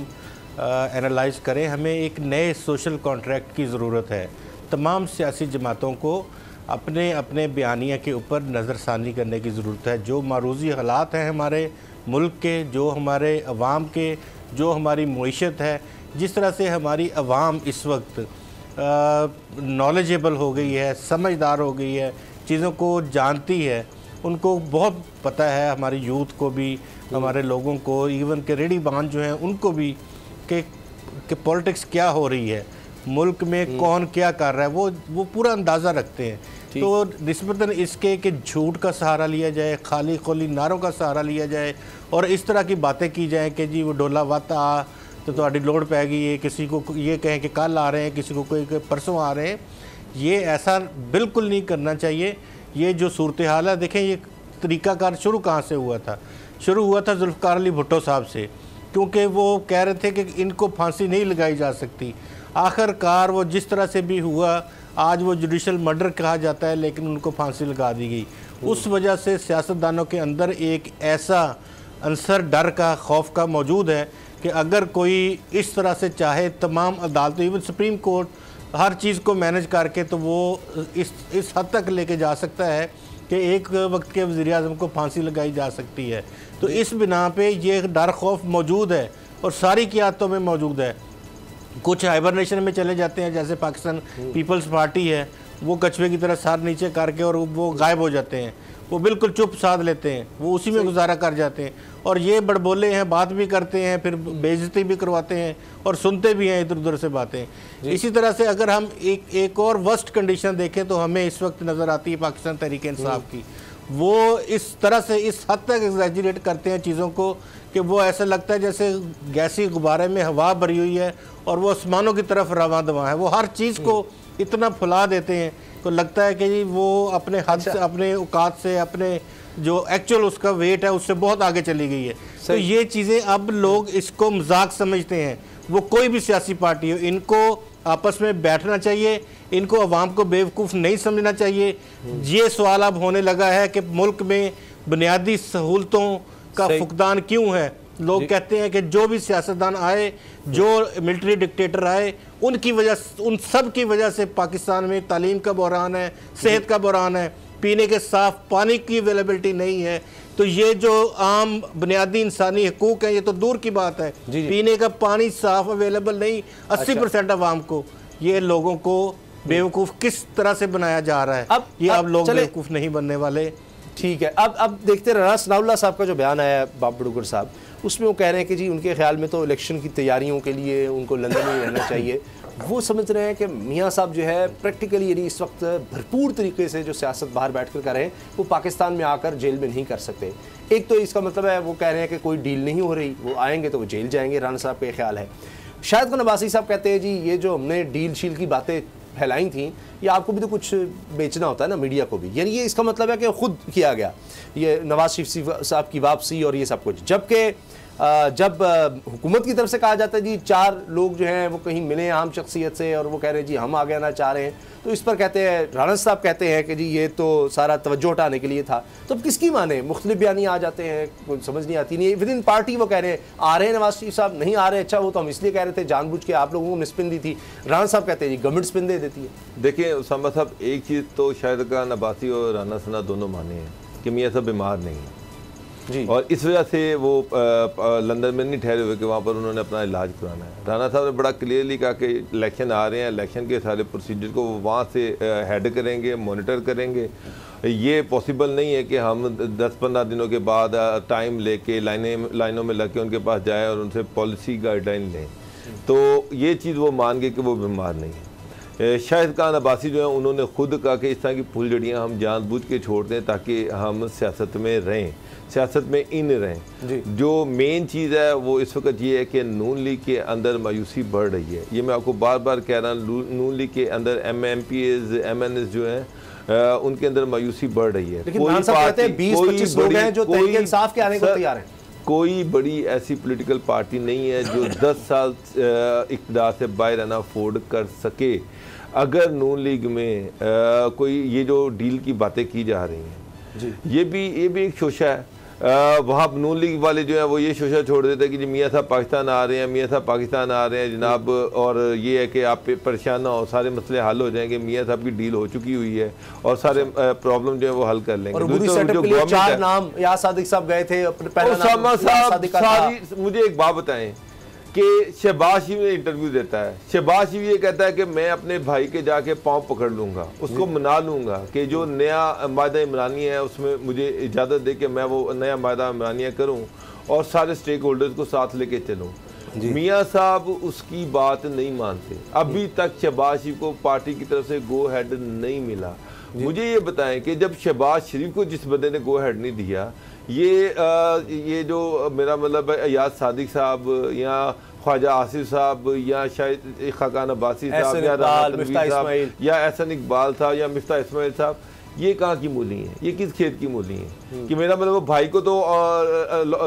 [SPEAKER 7] एनालाइज करें, हमें एक नए सोशल कॉन्ट्रैक्ट की ज़रूरत है। तमाम सियासी जमातों को अपने अपने बयानिया के ऊपर नज़रसानी करने की ज़रूरत है। जो मारूजी हालात हैं हमारे मुल्क के, जो हमारे अवाम के, जो हमारी मईशत है, जिस तरह से हमारी अवाम इस वक्त नॉलेजेबल हो गई है, समझदार हो गई है, चीज़ों को जानती है, उनको बहुत पता है, हमारी यूथ को भी, हमारे लोगों को, इवन के रेडी बांध जो हैं उनको भी कि पॉलिटिक्स क्या हो रही है, मुल्क में कौन क्या कर रहा है, वो पूरा अंदाज़ा रखते हैं। तो निस्बतन इसके कि झूठ का सहारा लिया जाए, खाली खोली नारों का सहारा लिया जाए और इस तरह की बातें की जाए कि जी वो डोला वत आ तो तुम्हारी लोड़ पैगी है, किसी को ये कहें कि कल आ रहे हैं, किसी को कोई परसों आ रहे हैं, ये ऐसा बिल्कुल नहीं करना चाहिए। ये जो सूरत हाल है, देखें ये तरीक़ाकार शुरू कहाँ से हुआ था? शुरू हुआ था जुल्फ़िकार अली भुट्टो साहब से, क्योंकि वो कह रहे थे कि इनको फांसी नहीं लगाई जा सकती। आखिरकार वो जिस तरह से भी हुआ, आज वो जुडिशल मर्डर कहा जाता है, लेकिन उनको फांसी लगा दी गई। उस वजह से सियासतदानों के अंदर एक ऐसा अंसर डर का, खौफ का मौजूद है कि अगर कोई इस तरह से चाहे, तमाम अदालतें, इवन सुप्रीम कोर्ट हर चीज़ को मैनेज करके, तो वो इस हद तक लेके जा सकता है कि एक वक्त के वज़ीर आज़म को फांसी लगाई जा सकती है। तो इस बिना पे ये डर खौफ मौजूद है और सारी क़ियादतों में मौजूद है। कुछ हाइबरनेशन में चले जाते हैं, जैसे पाकिस्तान पीपल्स पार्टी है, वो कछुए की तरह सर नीचे करके और वो गायब हो जाते हैं, वो बिल्कुल चुप साध लेते हैं, वो उसी में गुजारा कर जाते हैं। और ये बड़बोले हैं, बात भी करते हैं, फिर बेइज्जती भी करवाते हैं और सुनते भी हैं इधर उधर से बातें। इसी तरह से अगर हम एक और वर्स्ट कंडीशन देखें तो हमें इस वक्त नज़र आती है पाकिस्तान तहरीक इंसाफ की। वो इस तरह से इस हद तक एग्जैजरेट करते हैं चीज़ों को कि वो ऐसा लगता है जैसे गैसी गुब्बारे में हवा भरी हुई है और वो आसमानों की तरफ रवां दवां है। वो हर चीज़ को इतना फुला देते हैं तो लगता है कि जी वो अपने हद से, अपने औकात से, अपने जो एक्चुअल उसका वेट है उससे बहुत आगे चली गई है। तो ये चीज़ें अब लोग इसको मजाक समझते हैं। वो कोई भी सियासी पार्टी हो, इनको आपस में बैठना चाहिए, इनको अवाम को बेवकूफ़ नहीं समझना चाहिए। ये सवाल अब होने लगा है कि मुल्क में बुनियादी सहूलतों का फुकदान क्यों है। लोग कहते हैं कि जो भी सियासतदान आए, जो मिलिट्री डिक्टेटर आए, उनकी वजह, उन सब की वजह से पाकिस्तान में तालीम का बहरान है, सेहत का बहरान है, पीने के साफ पानी की अवेलेबिलिटी नहीं है। तो ये जो आम बुनियादी इंसानी हकूक़ है, ये तो दूर की बात है, पीने का पानी साफ अवेलेबल नहीं 80% आवाम को। ये लोगों को बेवकूफ़ किस तरह से बनाया जा रहा है। अब लोग बेवकूफ़ नहीं बनने वाले।
[SPEAKER 6] ठीक है, अब देखते रहे। राना सनाउल्लाह साहब का जो बयान आया है, बाप बड़ुगर साहब, उसमें वो कह रहे हैं कि जी उनके ख्याल में तो इलेक्शन की तैयारियों के लिए उनको लंदन में रहना चाहिए। वो समझ रहे हैं कि मियाँ साहब जो है प्रैक्टिकली यानी इस वक्त भरपूर तरीके से जो सियासत बाहर बैठ कर रहे हैं वो पाकिस्तान में आकर जेल में नहीं कर सकते। एक तो इसका मतलब है वो कह रहे हैं कि कोई डील नहीं हो रही, वो आएंगे तो वो जेल जाएंगे। राना साहब का ख्याल है। शाहिद खान अब्बासी साहब कहते हैं जी ये जो हमने डील शील की बातें फैलाई थी, ये आपको भी तो कुछ बेचना होता है ना, मीडिया को भी, यानी ये इसका मतलब है कि खुद किया गया ये नवाज शरीफ साहब की वापसी और ये सब कुछ। जबकि जब हुकूमत की तरफ से कहा जाता है जी 4 लोग जो हैं वो कहीं मिले आम शख्सियत से और वो कह रहे हैं जी हम आगे आना चाह रहे हैं, तो इस पर कहते हैं, राना साहब कहते हैं कि जी ये तो सारा तवज्जो हटाने के लिए था। तो अब किसकी माने? मुख्तलिफ बयानी आ जाते हैं, कोई समझ नहीं आती। नहीं विद इन पार्टी वो कह रहे हैं आ रहे हैं नवाज शरीफ साहब, नहीं आ रहे, अच्छा वो तो हम इसलिए कह रहे थे जानबूझ के आप लोगों को स्पिन दी थी। राना साहब कहते हैं जी गवर्नमेंट स्पिन दे देती है।
[SPEAKER 2] देखिए उसामा साहब, एक चीज़ तो शाहिद खान अब्बासी और राना सना दोनों माने हैं कि मियाँ साहब बीमार नहीं है
[SPEAKER 6] जी,
[SPEAKER 2] और इस वजह से वो लंदन में नहीं ठहरे हुए कि वहाँ पर उन्होंने अपना इलाज कराना है। राना साहब ने बड़ा क्लियरली कहा कि इलेक्शन आ रहे हैं, इलेक्शन के सारे प्रोसीजर को वो वहाँ से हेड करेंगे, मॉनिटर करेंगे। ये पॉसिबल नहीं है कि हम 10-15 दिनों के बाद टाइम लेके लाइनों में लग के उनके पास जाएँ और उनसे पॉलिसी गाइडलाइन लें। तो ये चीज़ वो मान गए कि वो बीमार नहीं है। शाहिद खान अब्बासी जो है उन्होंने खुद कहा कि इस तरह की फुलझड़ियाँ हम जानबूझ के छोड़ दें ताकि हम सियासत में रहें, सियासत में इन रहें। जो मेन चीज़ है वो इस वक्त ये है कि नून लीग के अंदर मायूसी बढ़ रही है। ये मैं आपको बार बार कह रहा हूँ, नून लीग के अंदर MPs MNs जो हैं उनके अंदर मायूसी बढ़ रही है।
[SPEAKER 6] लेकिन खान साहब कहते हैं 20-25 लोग हैं जो तहरीक इंसाफ के आने को तैयार हैं।
[SPEAKER 2] कोई बड़ी ऐसी पॉलिटिकल पार्टी नहीं है जो 10 साल इक़्तिदार से बाहर रहना अफोर्ड कर सके। अगर नून लीग में कोई ये जो डील की बातें की जा रही हैं ये भी एक शोशा है। वहाँ नून लीग वाले जो है वो ये शोशा छोड़ देते हैं कि जी मियाँ साहब पाकिस्तान आ रहे हैं, मियाँ साहब पाकिस्तान आ रहे हैं जनाब, और ये है कि आप परेशान ना हो, सारे मसले हल हो जाएंगे, मियाँ साहब की डील हो चुकी हुई है और सारे प्रॉब्लम जो है वो हल कर लेंगे।
[SPEAKER 6] और जो गवर्नमेंट 4 नाम याद सादिक साहब गए थे,
[SPEAKER 2] उसामा साहब सारी मुझे एक बात बताएं कि शहबाज शरीफ ने इंटरव्यू देता है, शहबाज शरीफ ये कहता है कि मैं अपने भाई के जाके पाँव पकड़ लूँगा, उसको मना लूँगा कि जो नया मायदा इमरानिया है उसमें मुझे इजाज़त दे कि मैं वो नया मायदा इमरानिया करूँ और सारे स्टेक होल्डर्स को साथ लेके चलूँ। मियाँ साहब उसकी बात नहीं मानते, अभी तक शहबाज शरीफ को पार्टी की तरफ से गो हेड नहीं मिला। मुझे ये बताएं कि जब शहबाज शरीफ को जिस बंदे ने गो हेड नहीं दिया, ये जो मेरा मतलब है अयाज सादिक साहब या ख्वाजा आसिफ साहब या शायद खाकान अब्बासी साहब या राना तनवीर साहब या एहसन इकबाल साहब या मिफ्ता इस्माइल साहब, ये कहाँ की मूली हैं, ये किस खेत की मूली हैं कि मेरा मतलब वो भाई को तो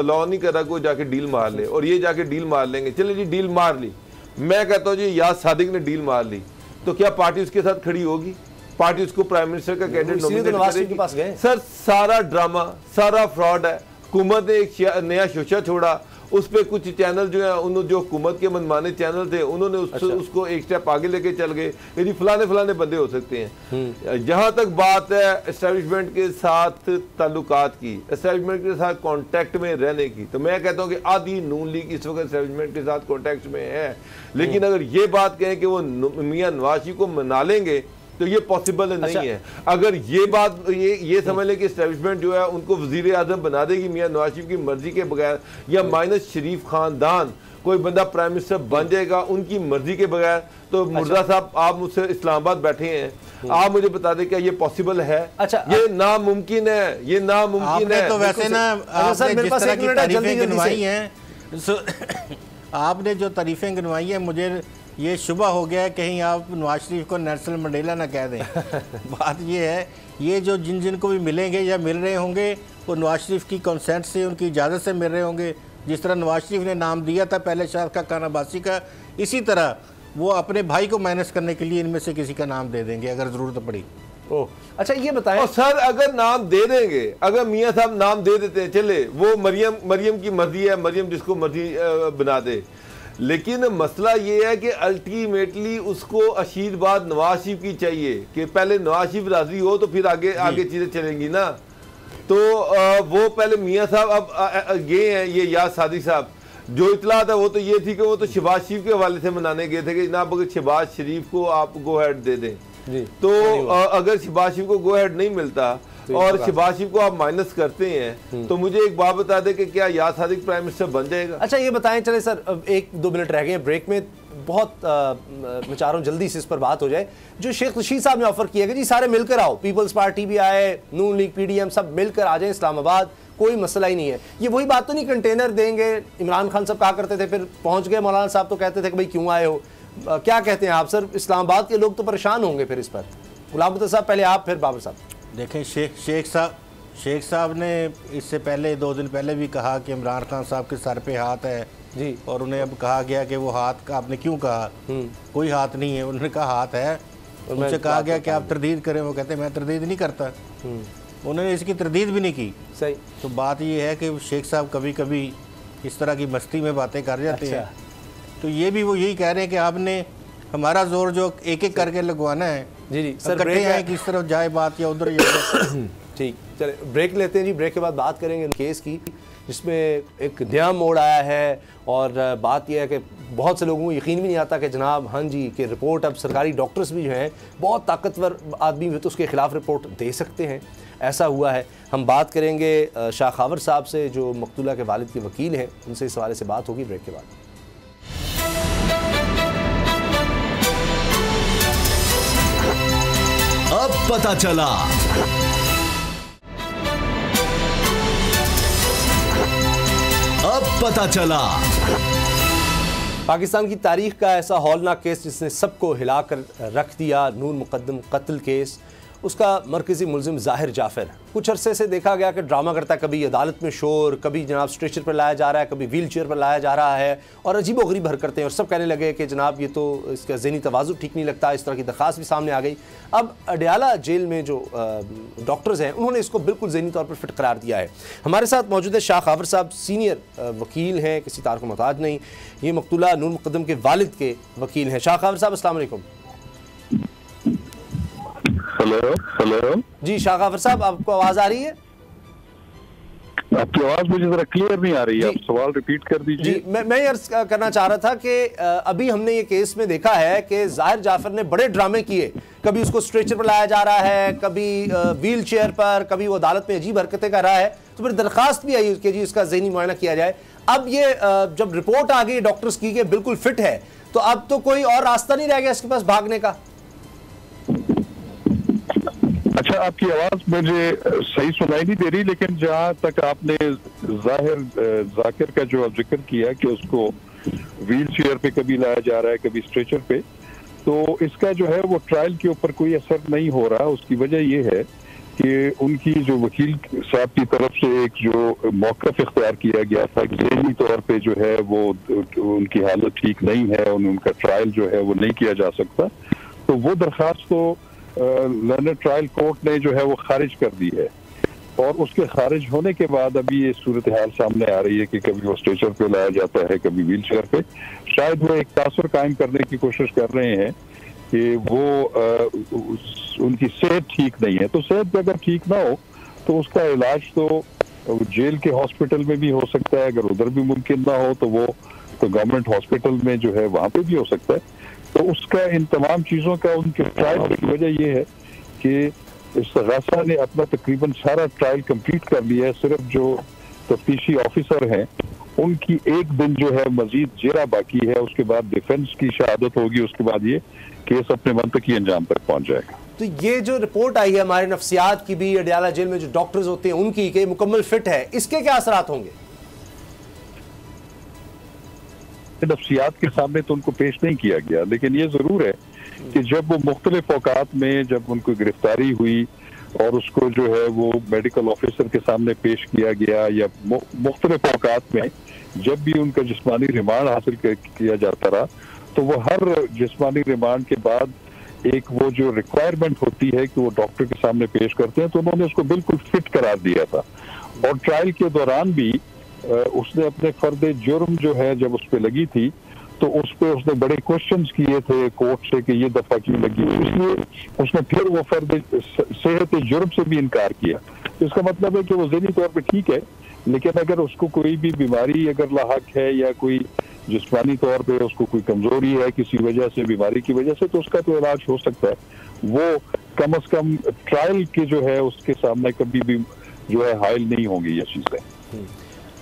[SPEAKER 2] लॉ नहीं कर रहा को जाके डील मार ले और ये जाके डील मार लेंगे। चले जी डील मार ली, मैं कहता हूँ जी याद सादिक ने डील मार ली तो क्या पार्टी उसके साथ खड़ी होगी? पार्टी उसको प्राइम मिनिस्टर का कैंडिडेट नॉमिनेट करेगी? सर सारा ड्रामा, सारा फ्रॉड है। हुकूमत ने एक नया शोशा छोड़ा, उस पर कुछ चैनल जो है उन्होंने जो हुकूमत के मनमाने चैनल थे उन्होंने उसको एक स्टेप आगे लेके चल गए, यदि फलाने बंदे हो सकते हैं। जहां तक बात है एस्टेब्लिशमेंट के साथ ताल्लुकात की, एस्टेब्लिशमेंट के साथ कांटेक्ट में रहने की, तो मैं कहता हूं कि आधी नून लीग इस वक्त एस्टेब्लिशमेंट के साथ कांटेक्ट में है। लेकिन अगर ये बात कहें कि वो मियां नवाज शरीफ को मना लेंगे तो ये पॉसिबल नहीं है। अगर ये बात ये समझ लें कि एस्टेब्लिशमेंट जो है उनको वजीर आजम बना देगी मियां नवाज शरीफ की मर्जी के बगैर, या माइनस शरीफ खानदान कोई बंदा प्राइम मिनिस्टर बन जाएगा उनकी मर्जी के बगैर, तो मुर्जा साहब आप मुझसे इस्लामाबाद बैठे हैं, आप मुझे बता दें क्या ये पॉसिबल है? ये नामुमकिन है, ये नामुमकिन है।
[SPEAKER 7] तो वैसे ना आपने जिस तरह की तारीफें गिनवाई हैं, आपने जो तारीफें गिनवाई हैं, मुझे ये शुबा हो गया है कहीं आप नवाज शरीफ को नेल्सन मंडेला ना कह दें। बात ये है, ये जो जिन को भी मिलेंगे या मिल रहे होंगे वो नवाज शरीफ की कंसेंट से, उनकी इजाज़त से मिल रहे होंगे। जिस तरह नवाज शरीफ ने नाम दिया था पहले शाह खाकान अब्बासी का, इसी तरह वो अपने भाई को माइनस करने के लिए इनमें से किसी का नाम दे देंगे अगर ज़रूरत पड़ी।
[SPEAKER 6] ओह अच्छा, ये बताएं
[SPEAKER 2] सर, अगर नाम दे देंगे, अगर मियाँ साहब नाम दे देते हैं, चले वो मरियम की मर्जी है, मरियम जिसको मर्जी बना दे, लेकिन मसला ये है कि अल्टीमेटली उसको आशीर्वाद नवाज शरीफ की चाहिए कि पहले नवाज शरीफ राजी हो तो फिर आगे चीजें चलेंगी ना। तो वो पहले मियाँ साहब अब गए हैं, ये याद सादिक साहब, जो इतलात है वो तो ये थी कि वो तो शहबाज शरीफ के हवाले से मनाने गए थे कि जनाब अगर शहबाज शरीफ को आप गो हेड दे दें, तो अगर शहबाज शरीफ को गो हेड नहीं मिलता और शहबाज शरीफ को आप माइनस करते हैं, तो मुझे एक बात बता दें कि क्या याद सादिक प्राइम मिनिस्टर बन जाएगा?
[SPEAKER 6] अच्छा ये बताएं, चले सर 1-2 मिनट रह गए ब्रेक में, बहुत मैं चाह रहा हूँ जल्दी से इस पर बात हो जाए। जो शेख रशीद साहब ने ऑफर किया कि जी सारे मिलकर आओ, पीपल्स पार्टी भी आए, नून लीग PDM सब मिलकर आ जाए इस्लामाबाद, कोई मसला ही नहीं है। ये वही बात तो नहीं, कंटेनर देंगे, इमरान खान साहब कहा करते थे, फिर पहुँच गए मौलाना साहब तो कहते थे कि भाई क्यों आए हो, क्या कहते हैं आप सर? इस्लामाबाद के लोग तो परेशान होंगे फिर इस पर। गुलाम मुस्तफा साहब पहले आप, फिर बाबर साहब।
[SPEAKER 7] देखें, शेख साहब ने इससे पहले 2 दिन पहले भी कहा कि इमरान खान साहब के सर पे हाथ है जी, और उन्हें अब कहा गया कि वो हाथ का आपने क्यों कहा, कोई हाथ नहीं है। उन्होंने कहा हाथ है, उनसे कहा गया कि आप तरदीद करें, वो कहते मैं तरदीद नहीं करता, उन्होंने इसकी तरदीद भी नहीं की। सही। तो बात ये है कि शेख साहब कभी कभी इस तरह की मस्ती में बातें कर जाते हैं, तो ये भी वो यही कह रहे हैं कि आपने हमारा जोर जो एक करके लगवाना है
[SPEAKER 6] जी सर,
[SPEAKER 7] इकट्ठे हैं किस तरफ जाए बात या उधर
[SPEAKER 6] ठीक, चले ब्रेक लेते हैं जी। ब्रेक के बाद बात करेंगे केस की जिसमें एक नया मोड़ आया है, और बात यह है कि बहुत से लोगों को यकीन भी नहीं आता कि जनाब हाँ जी कि रिपोर्ट, अब सरकारी डॉक्टर्स भी जो हैं बहुत ताकतवर आदमी हुए तो उसके खिलाफ रिपोर्ट दे सकते हैं, ऐसा हुआ है। हम बात करेंगे शाह खावर साहब से जो मकतूला के वालिद के वकील हैं, उनसे इस हवाले से बात होगी ब्रेक के बाद।
[SPEAKER 5] अब पता चला, अब पता चला।
[SPEAKER 6] पाकिस्तान की तारीख का ऐसा हौलनाक केस जिसने सबको हिलाकर रख दिया, नूर मुकद्दम कत्ल केस, उसका मरकज़ी मुलजिम ज़ाहिर जाफ़र। कुछ अरसे से देखा गया कि ड्रामा करता, कभी अदालत में शोर, कभी जनाब स्ट्रेचर पर लाया जा रहा है, कभी व्हील चेयर पर लाया जा रहा है और अजीब व गरीब हरकतें, और सब कहने लगे कि जनाब ये तो इसका ज़हनी तवाज़ु ठीक नहीं लगता। इस तरह की दरख्वास्त भी सामने आ गई। अब अडयाला जेल में जो डॉक्टर्स हैं उन्होंने इसको बिल्कुल ज़हनी तौर पर फिट करार दिया है। हमारे साथ मौजूद है शाह खावर साहब, सीनियर वकील हैं, किसी तार को मोहताज नहीं, ये मकतूला नूर मुक़द्दम के वालिद के वकील हैं। शाह खावर साहब अस्सलाम वालेकुम।
[SPEAKER 3] हेलो
[SPEAKER 6] जी शाह खावर साहब, आपको आवाज़ आ रही है?
[SPEAKER 3] आपकी आवाज मुझे जरा क्लियर नहीं आ रही है, आप सवाल रिपीट कर दीजिए।
[SPEAKER 6] जी मैं ये अर्ज करना चाह रहा था कि अभी हमने ये केस में देखा है कि ज़ाहिर जाफ़र ने बड़े ड्रामे किए, कभी उसको स्ट्रेचर पर लाया जा रहा है, कभी व्हील चेयर पर, कभी वो अदालत में अजीब हरकतें कर रहा है, तो फिर दरख्वास्त भी आई कि जी इसका ज़हनी मुआयना किया जाए। अब ये जब रिपोर्ट आ गई डॉक्टर्स की कि बिल्कुल फिट है, तो अब तो कोई और रास्ता नहीं रह गया इसके पास भागने का।
[SPEAKER 3] अच्छा, आपकी आवाज मुझे सही सुनाई नहीं दे रही, लेकिन जहाँ तक आपने जाकिर का जो जिक्र किया कि उसको व्हील चेयर पे कभी लाया जा रहा है, कभी स्ट्रेचर पे, तो इसका जो है वो ट्रायल के ऊपर कोई असर नहीं हो रहा। उसकी वजह ये है कि उनकी जो वकील साहब की तरफ से एक जो मौक़िफ़ इख्तियार किया गया था कि ज़हनी तौर पे जो है वो उनकी हालत ठीक नहीं है, उनका ट्रायल जो है वो नहीं किया जा सकता, तो वो दरख्वास्त तो लंदन ट्रायल कोर्ट ने जो है वो खारिज कर दी है। और उसके खारिज होने के बाद अभी ये सूरत हाल सामने आ रही है कि कभी वो स्ट्रेचर पे लाया जाता है, कभी व्हील चेयर पे। शायद वो एक तासुर कायम करने की कोशिश कर रहे हैं कि वो उनकी सेहत ठीक नहीं है। तो सेहत अगर ठीक ना हो तो उसका इलाज तो जेल के हॉस्पिटल में भी हो सकता है, अगर उधर भी मुमकिन ना हो तो वो तो गवर्नमेंट हॉस्पिटल में जो है वहाँ पे भी हो सकता है। तो उसका इन तमाम चीज़ों का उनके ट्रायल की वजह ये है कि इस्तग़ासा ने अपना तकरीबन सारा ट्रायल कंप्लीट कर लिया है। सिर्फ जो तफ्तीशी ऑफिसर हैं उनकी एक दिन जो है मजीद जेरा बाकी है, उसके बाद डिफेंस की शहादत होगी, उसके बाद ये केस अपने मंतकी अंजाम तक पहुंच जाएगा।
[SPEAKER 6] तो ये जो रिपोर्ट आई है हमारे नफ्सियात की भी, अडयाला जेल में जो डॉक्टर्स होते हैं उनकी, के मुकम्मल फिट है, इसके क्या असरात होंगे?
[SPEAKER 3] नफ्सियात के सामने तो उनको पेश नहीं किया गया, लेकिन ये जरूर है कि जब वो मुख्तलिफ औकात में जब उनको गिरफ्तारी हुई और उसको जो है वो मेडिकल ऑफिसर के सामने पेश किया गया, या मुख्तलिफ औकात में जब भी उनका जिस्मानी रिमांड हासिल किया जाता रहा, तो वो हर जिस्मानी रिमांड के बाद एक वो जो रिक्वायरमेंट होती है कि वो डॉक्टर के सामने पेश करते हैं, तो उन्होंने उसको बिल्कुल फिट करार दिया था। और ट्रायल के दौरान भी उसने अपने फर्द जुर्म जो है जब उस पर लगी थी तो उस पर उसने बड़े क्वेश्चंस किए थे कोर्ट से कि ये दफा क्यों लगी, इसलिए उसने फिर वो फर्द सेहत जुर्म से भी इनकार किया। तो इसका मतलब है कि वो ज़हनी तौर पे ठीक है, लेकिन अगर उसको कोई भी बीमारी अगर लाहक है या कोई जिस्मानी तौर पे उसको कोई कमजोरी है किसी वजह से, बीमारी की वजह से, तो उसका तो इलाज हो सकता है। वो कम अज कम ट्रायल के जो है उसके सामने कभी भी जो है हायल नहीं होंगी ये चीज़ें।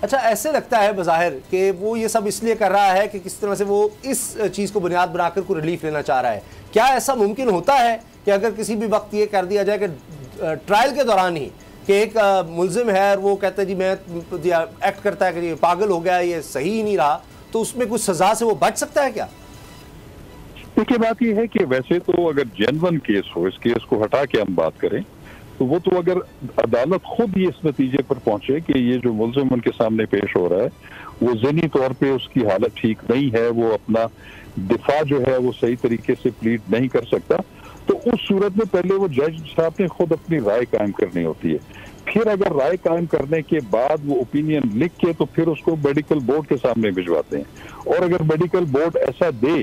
[SPEAKER 6] अच्छा, ऐसे लगता है बज़ाहिर कि वो ये सब इसलिए कर रहा है कि किस तरह से वो इस चीज़ को बुनियाद बनाकर कोई रिलीफ लेना चाह रहा है। क्या ऐसा मुमकिन होता है कि अगर किसी भी वक्त ये कर दिया जाए कि ट्रायल के दौरान ही कि एक मुलजिम है और वो कहता है जी मैं एक्ट करता है कि ये पागल हो गया, ये सही ही नहीं रहा, तो उसमें कुछ सजा से वो बच सकता है क्या?
[SPEAKER 3] देखिए, बात ये है कि वैसे तो अगर जेन्युइन केस हो, इस केस को हटा के हम बात करें, तो वो तो अगर अदालत खुद ही इस नतीजे पर पहुंचे कि ये जो मुलजिम उनके सामने पेश हो रहा है वो ज़हनी तौर पे उसकी हालत ठीक नहीं है, वो अपना दिफा जो है वो सही तरीके से प्लीड नहीं कर सकता, तो उस सूरत में पहले वो जज साहब ने खुद अपनी राय कायम करनी होती है। फिर अगर राय कायम करने के बाद वो ओपिनियन लिख के तो फिर उसको मेडिकल बोर्ड के सामने भिजवाते हैं, और अगर मेडिकल बोर्ड ऐसा दे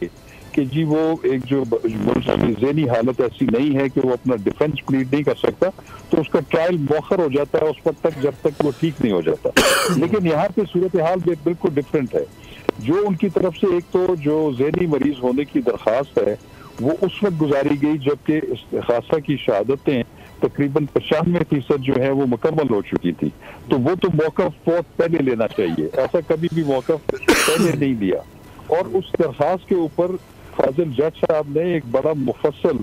[SPEAKER 3] कि जी वो एक जो ज़हनी हालत ऐसी नहीं है कि वो अपना डिफेंस प्लीड नहीं कर सकता, तो उसका ट्रायल मौखर हो जाता है उस वक्त तक जब तक वो ठीक नहीं हो जाता। लेकिन यहाँ पे सूरत हाल बिल्कुल डिफरेंट है। जो उनकी तरफ से एक तो जो ज़हनी मरीज होने की दरख्वास्त है वो उस वक्त गुजारी गई जबकि इस्तिग़ासा की शहादतें तकरीबन 95% जो है वो मुकम्मल हो चुकी थी, तो वो तो मौक़िफ़ बहुत पहले लेना चाहिए, ऐसा कभी भी मौक़िफ़ पहले नहीं लिया। और उस दरख्वास्त के ऊपर फाजिल जज साहब ने एक बड़ा मुफस्सल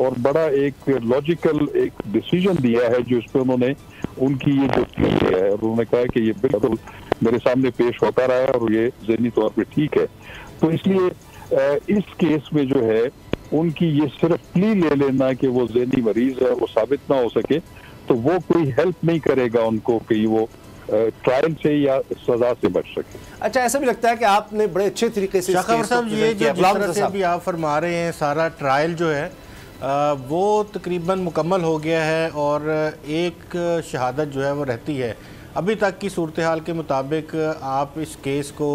[SPEAKER 3] और बड़ा एक लॉजिकल एक डिसीजन दिया है जो इसमें उन्होंने उनकी ये जो है, उन्होंने कहा कि ये बिल्कुल मेरे सामने पेश होता रहा है और ये ज़हनी तौर पे ठीक है। तो इसलिए इस केस में जो है उनकी ये सिर्फ प्ली ले लेना कि वो ज़हनी मरीज है, वो साबित ना हो सके, तो वो कोई हेल्प नहीं करेगा उनको कि वो ट्रायल से या सजा से बच सके।
[SPEAKER 6] अच्छा, ऐसा भी लगता है कि आपने बड़े अच्छे तरीके से
[SPEAKER 7] शाखा साहब, ये जो जिस तरह से अभी आप फरमा रहे हैं, सारा ट्रायल जो है वो तकरीबन मुकम्मल हो गया है और एक शहादत जो है वो रहती है। अभी तक की सूरत हाल के मुताबिक आप इस केस को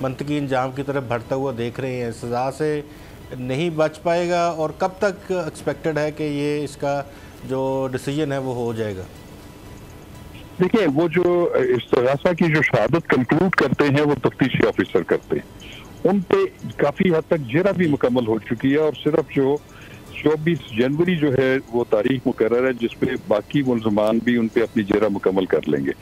[SPEAKER 7] मंतकी इंजाम की तरफ बढ़ता हुआ देख रहे हैं, सज़ा से नहीं बच पाएगा, और कब तक एक्सपेक्टेड है कि ये इसका जो डिसीजन है वो हो जाएगा?
[SPEAKER 3] देखिए, वो जो इस्तग़ासा की जो शहादत कंक्लूड करते हैं वो तफ्तीशी ऑफिसर करते हैं, उन पे काफ़ी हद तक जरा भी मुकम्मल हो चुकी है, और सिर्फ जो 24 जनवरी जो है वो तारीख मुकर्रर है जिसपे बाकी मुल्ज़मान भी उन पे अपनी जरा मुकम्मल कर लेंगे।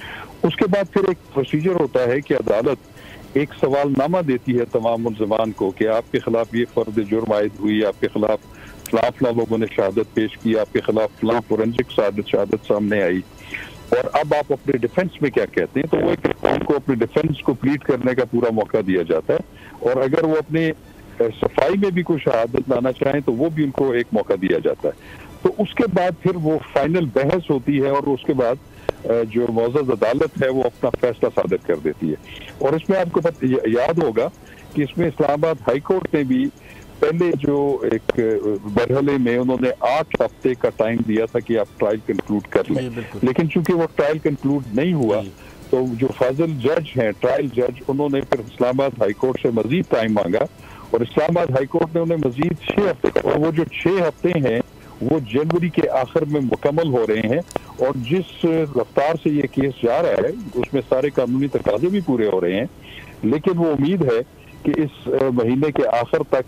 [SPEAKER 3] उसके बाद फिर एक प्रोसीजर होता है कि अदालत एक सवालनामा देती है तमाम मुल्ज़मान को कि आपके खिलाफ ये फर्द जुर्म आयद हुई, आपके खिलाफ फलां लोगों ने शहादत पेश की, आपके खिलाफ फलां फोरेंसिक शहादत सामने आई, और अब आप अपने डिफेंस में क्या कहते हैं। तो वो उनको अपने डिफेंस को प्लीड करने का पूरा मौका दिया जाता है, और अगर वो अपने सफाई में भी कोई शहादत लाना चाहें तो वो भी उनको एक मौका दिया जाता है। तो उसके बाद फिर वो फाइनल बहस होती है, और उसके बाद जो मौजूद अदालत है वो अपना फैसला सादर कर देती है। और इसमें आपको याद होगा कि इसमें इस्लामाबाद हाई कोर्ट ने भी पहले जो एक मरहले में उन्होंने 8 हफ्ते का टाइम दिया था कि आप ट्रायल कंक्लूड कर लें, लेकिन चूंकि वो ट्रायल कंक्लूड नहीं हुआ तो जो फाजिल जज हैं, ट्रायल जज, उन्होंने फिर इस्लामाबाद हाई कोर्ट से मजीद टाइम मांगा, और इस्लामाबाद हाई कोर्ट ने उन्हें मजीद 6 हफ्ते, और वो जो 6 हफ्ते हैं वो जनवरी के आखिर में मुकम्मल हो रहे हैं। और जिस रफ्तार से ये केस जा रहा है उसमें सारे कानूनी तकाजे भी पूरे हो रहे हैं, लेकिन वो उम्मीद है कि इस महीने के आखिर तक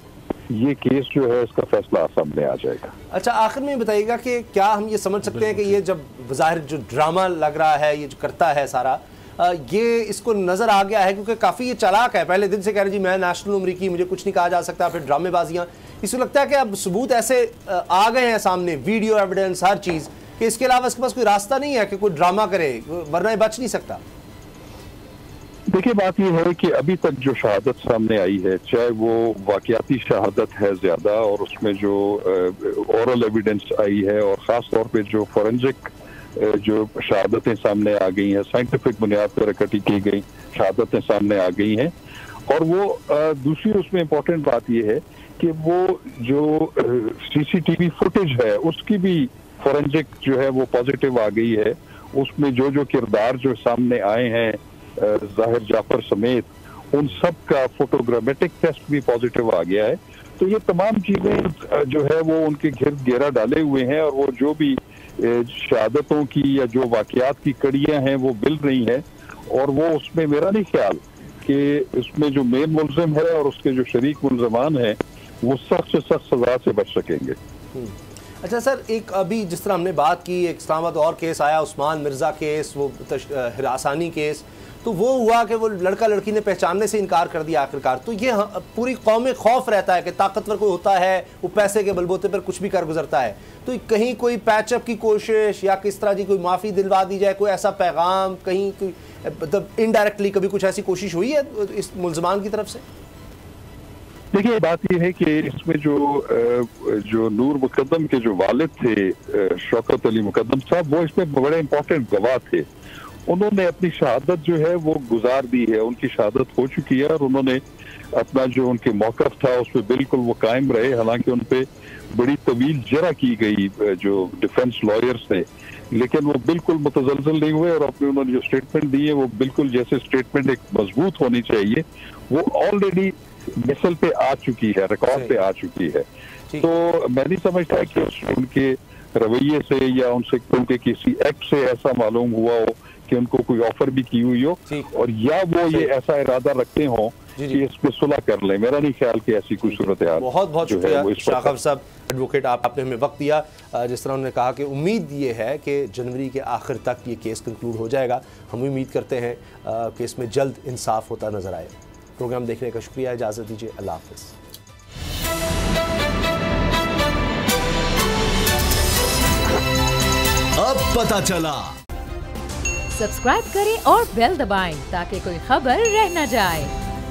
[SPEAKER 3] ये केस जो है इसका फैसला सामने आ जाएगा।
[SPEAKER 6] अच्छा, आखिर में बताइएगा कि क्या हम ये समझ सकते हैं कि ये जब ज़ाहिर जो ड्रामा लग रहा है, ये जो करता है सारा, ये इसको नज़र आ गया है क्योंकि काफ़ी ये चालाक है, पहले दिन से कह रहे जी मैं नेशनल उम्र की, मुझे कुछ नहीं कहा जा सकता, फिर ड्रामेबाजियाँ, इसको लगता है कि अब सबूत ऐसे आ गए हैं सामने, वीडियो एविडेंस, हर चीज़, कि इसके अलावा इसके पास कोई रास्ता नहीं है कि कोई ड्रामा करे, वरना बच नहीं सकता।
[SPEAKER 3] देखिए, बात यह है कि अभी तक जो शहादत सामने आई है, चाहे वो वाकयाती शहादत है ज़्यादा, और उसमें जो ओरल एविडेंस आई है, और ख़ास तौर पे जो फोरेंसिक जो शहादतें सामने आ गई हैं, साइंटिफिक बुनियाद पर इकट्ठी की गई शहादतें सामने आ गई हैं, और वो दूसरी उसमें इम्पोर्टेंट बात यह है कि वो जो CCTV फुटेज है उसकी भी फोरेंसिक जो है वो पॉजिटिव आ गई है। उसमें जो जो किरदार जो सामने आए हैं, ज़ाहिर जाफर समेत, उन सब का फोटोग्रामेटिक टेस्ट भी पॉजिटिव आ गया है। तो ये तमाम चीजें जो है वो उनके घिर्द घेरा डाले हुए हैं, और वो जो भी शहादतों की या जो वाकयात की कड़ियां हैं वो मिल रही हैं, और वो उसमें मेरा नहीं ख्याल कि इसमें जो मेन मुल्ज़िम है और उसके जो शरीक मुल्ज़मान हैं वो सख्त से सख्त सजा से बच सकेंगे।
[SPEAKER 6] अच्छा सर, एक अभी जिस तरह हमने बात की, एक इस्लामाबाद और केस आया, उस्मान मिर्ज़ा केस, वो हिरासानी केस, तो वो हुआ कि वो लड़का लड़की ने पहचानने से इनकार कर दिया आखिरकार। तो ये पूरी कौम में खौफ रहता है कि ताकतवर कोई होता है वो पैसे के बलबूते पर कुछ भी कर गुजरता है, तो कहीं कोई पैचअप की कोशिश या किस तरह की कोई माफ़ी दिलवा दी जाए, कोई ऐसा पैगाम कहीं कोई मतलब इनडायरेक्टली कभी कुछ ऐसी कोशिश हुई है इस मुल्ज़मान की तरफ से?
[SPEAKER 3] देखिए, बात यह है कि इसमें जो नूर मुकद्दम के जो वालिद थे शौकत अली मुकद्दम साहब, वो इसमें बड़े इंपॉर्टेंट गवाह थे। उन्होंने अपनी शहादत जो है वो गुजार दी है, उनकी शहादत हो चुकी है, और उन्होंने अपना जो उनके मौक़िफ़ था उस पर बिल्कुल वो कायम रहे। हालांकि उन पे बड़ी तवील जरा की गई जो डिफेंस लॉयर्स थे, लेकिन वो बिल्कुल मुतज़लज़ल नहीं हुए, और अपने उन्होंने जो स्टेटमेंट दी है वो बिल्कुल जैसे स्टेटमेंट एक मजबूत होनी चाहिए, वो ऑलरेडी मिसल पे आ चुकी है, रिकॉर्ड पे आ चुकी है। तो मैं नहीं समझता कि उनके रवैये से या उनसे उनके किसी एक्ट से ऐसा मालूम हुआ हो कि उनको कोई ऑफर भी की हुई हो, और या वो ये ऐसा इरादा रखते हो कि इस पे सुलह कर लें। मेरा नहीं ख्याल कि ऐसी कोई सूरत हाल।
[SPEAKER 6] बहुत बहुत शुक्रिया शाखा साहब, एडवोकेट, आपने हमें वक्त दिया। जिस तरह उन्होंने कहा कि उम्मीद ये है कि जनवरी के आखिर तक ये केस कंक्लूड हो जाएगा। हम उम्मीद करते हैं कि इसमें जल्द इंसाफ होता नजर आए। प्रोग्राम देखने का शुक्रिया, इजाज़त दीजिए, अल्लाह हाफ़िज़।
[SPEAKER 5] अब पता चला।
[SPEAKER 4] सब्सक्राइब करें और बेल दबाएं ताकि कोई खबर रह न जाए।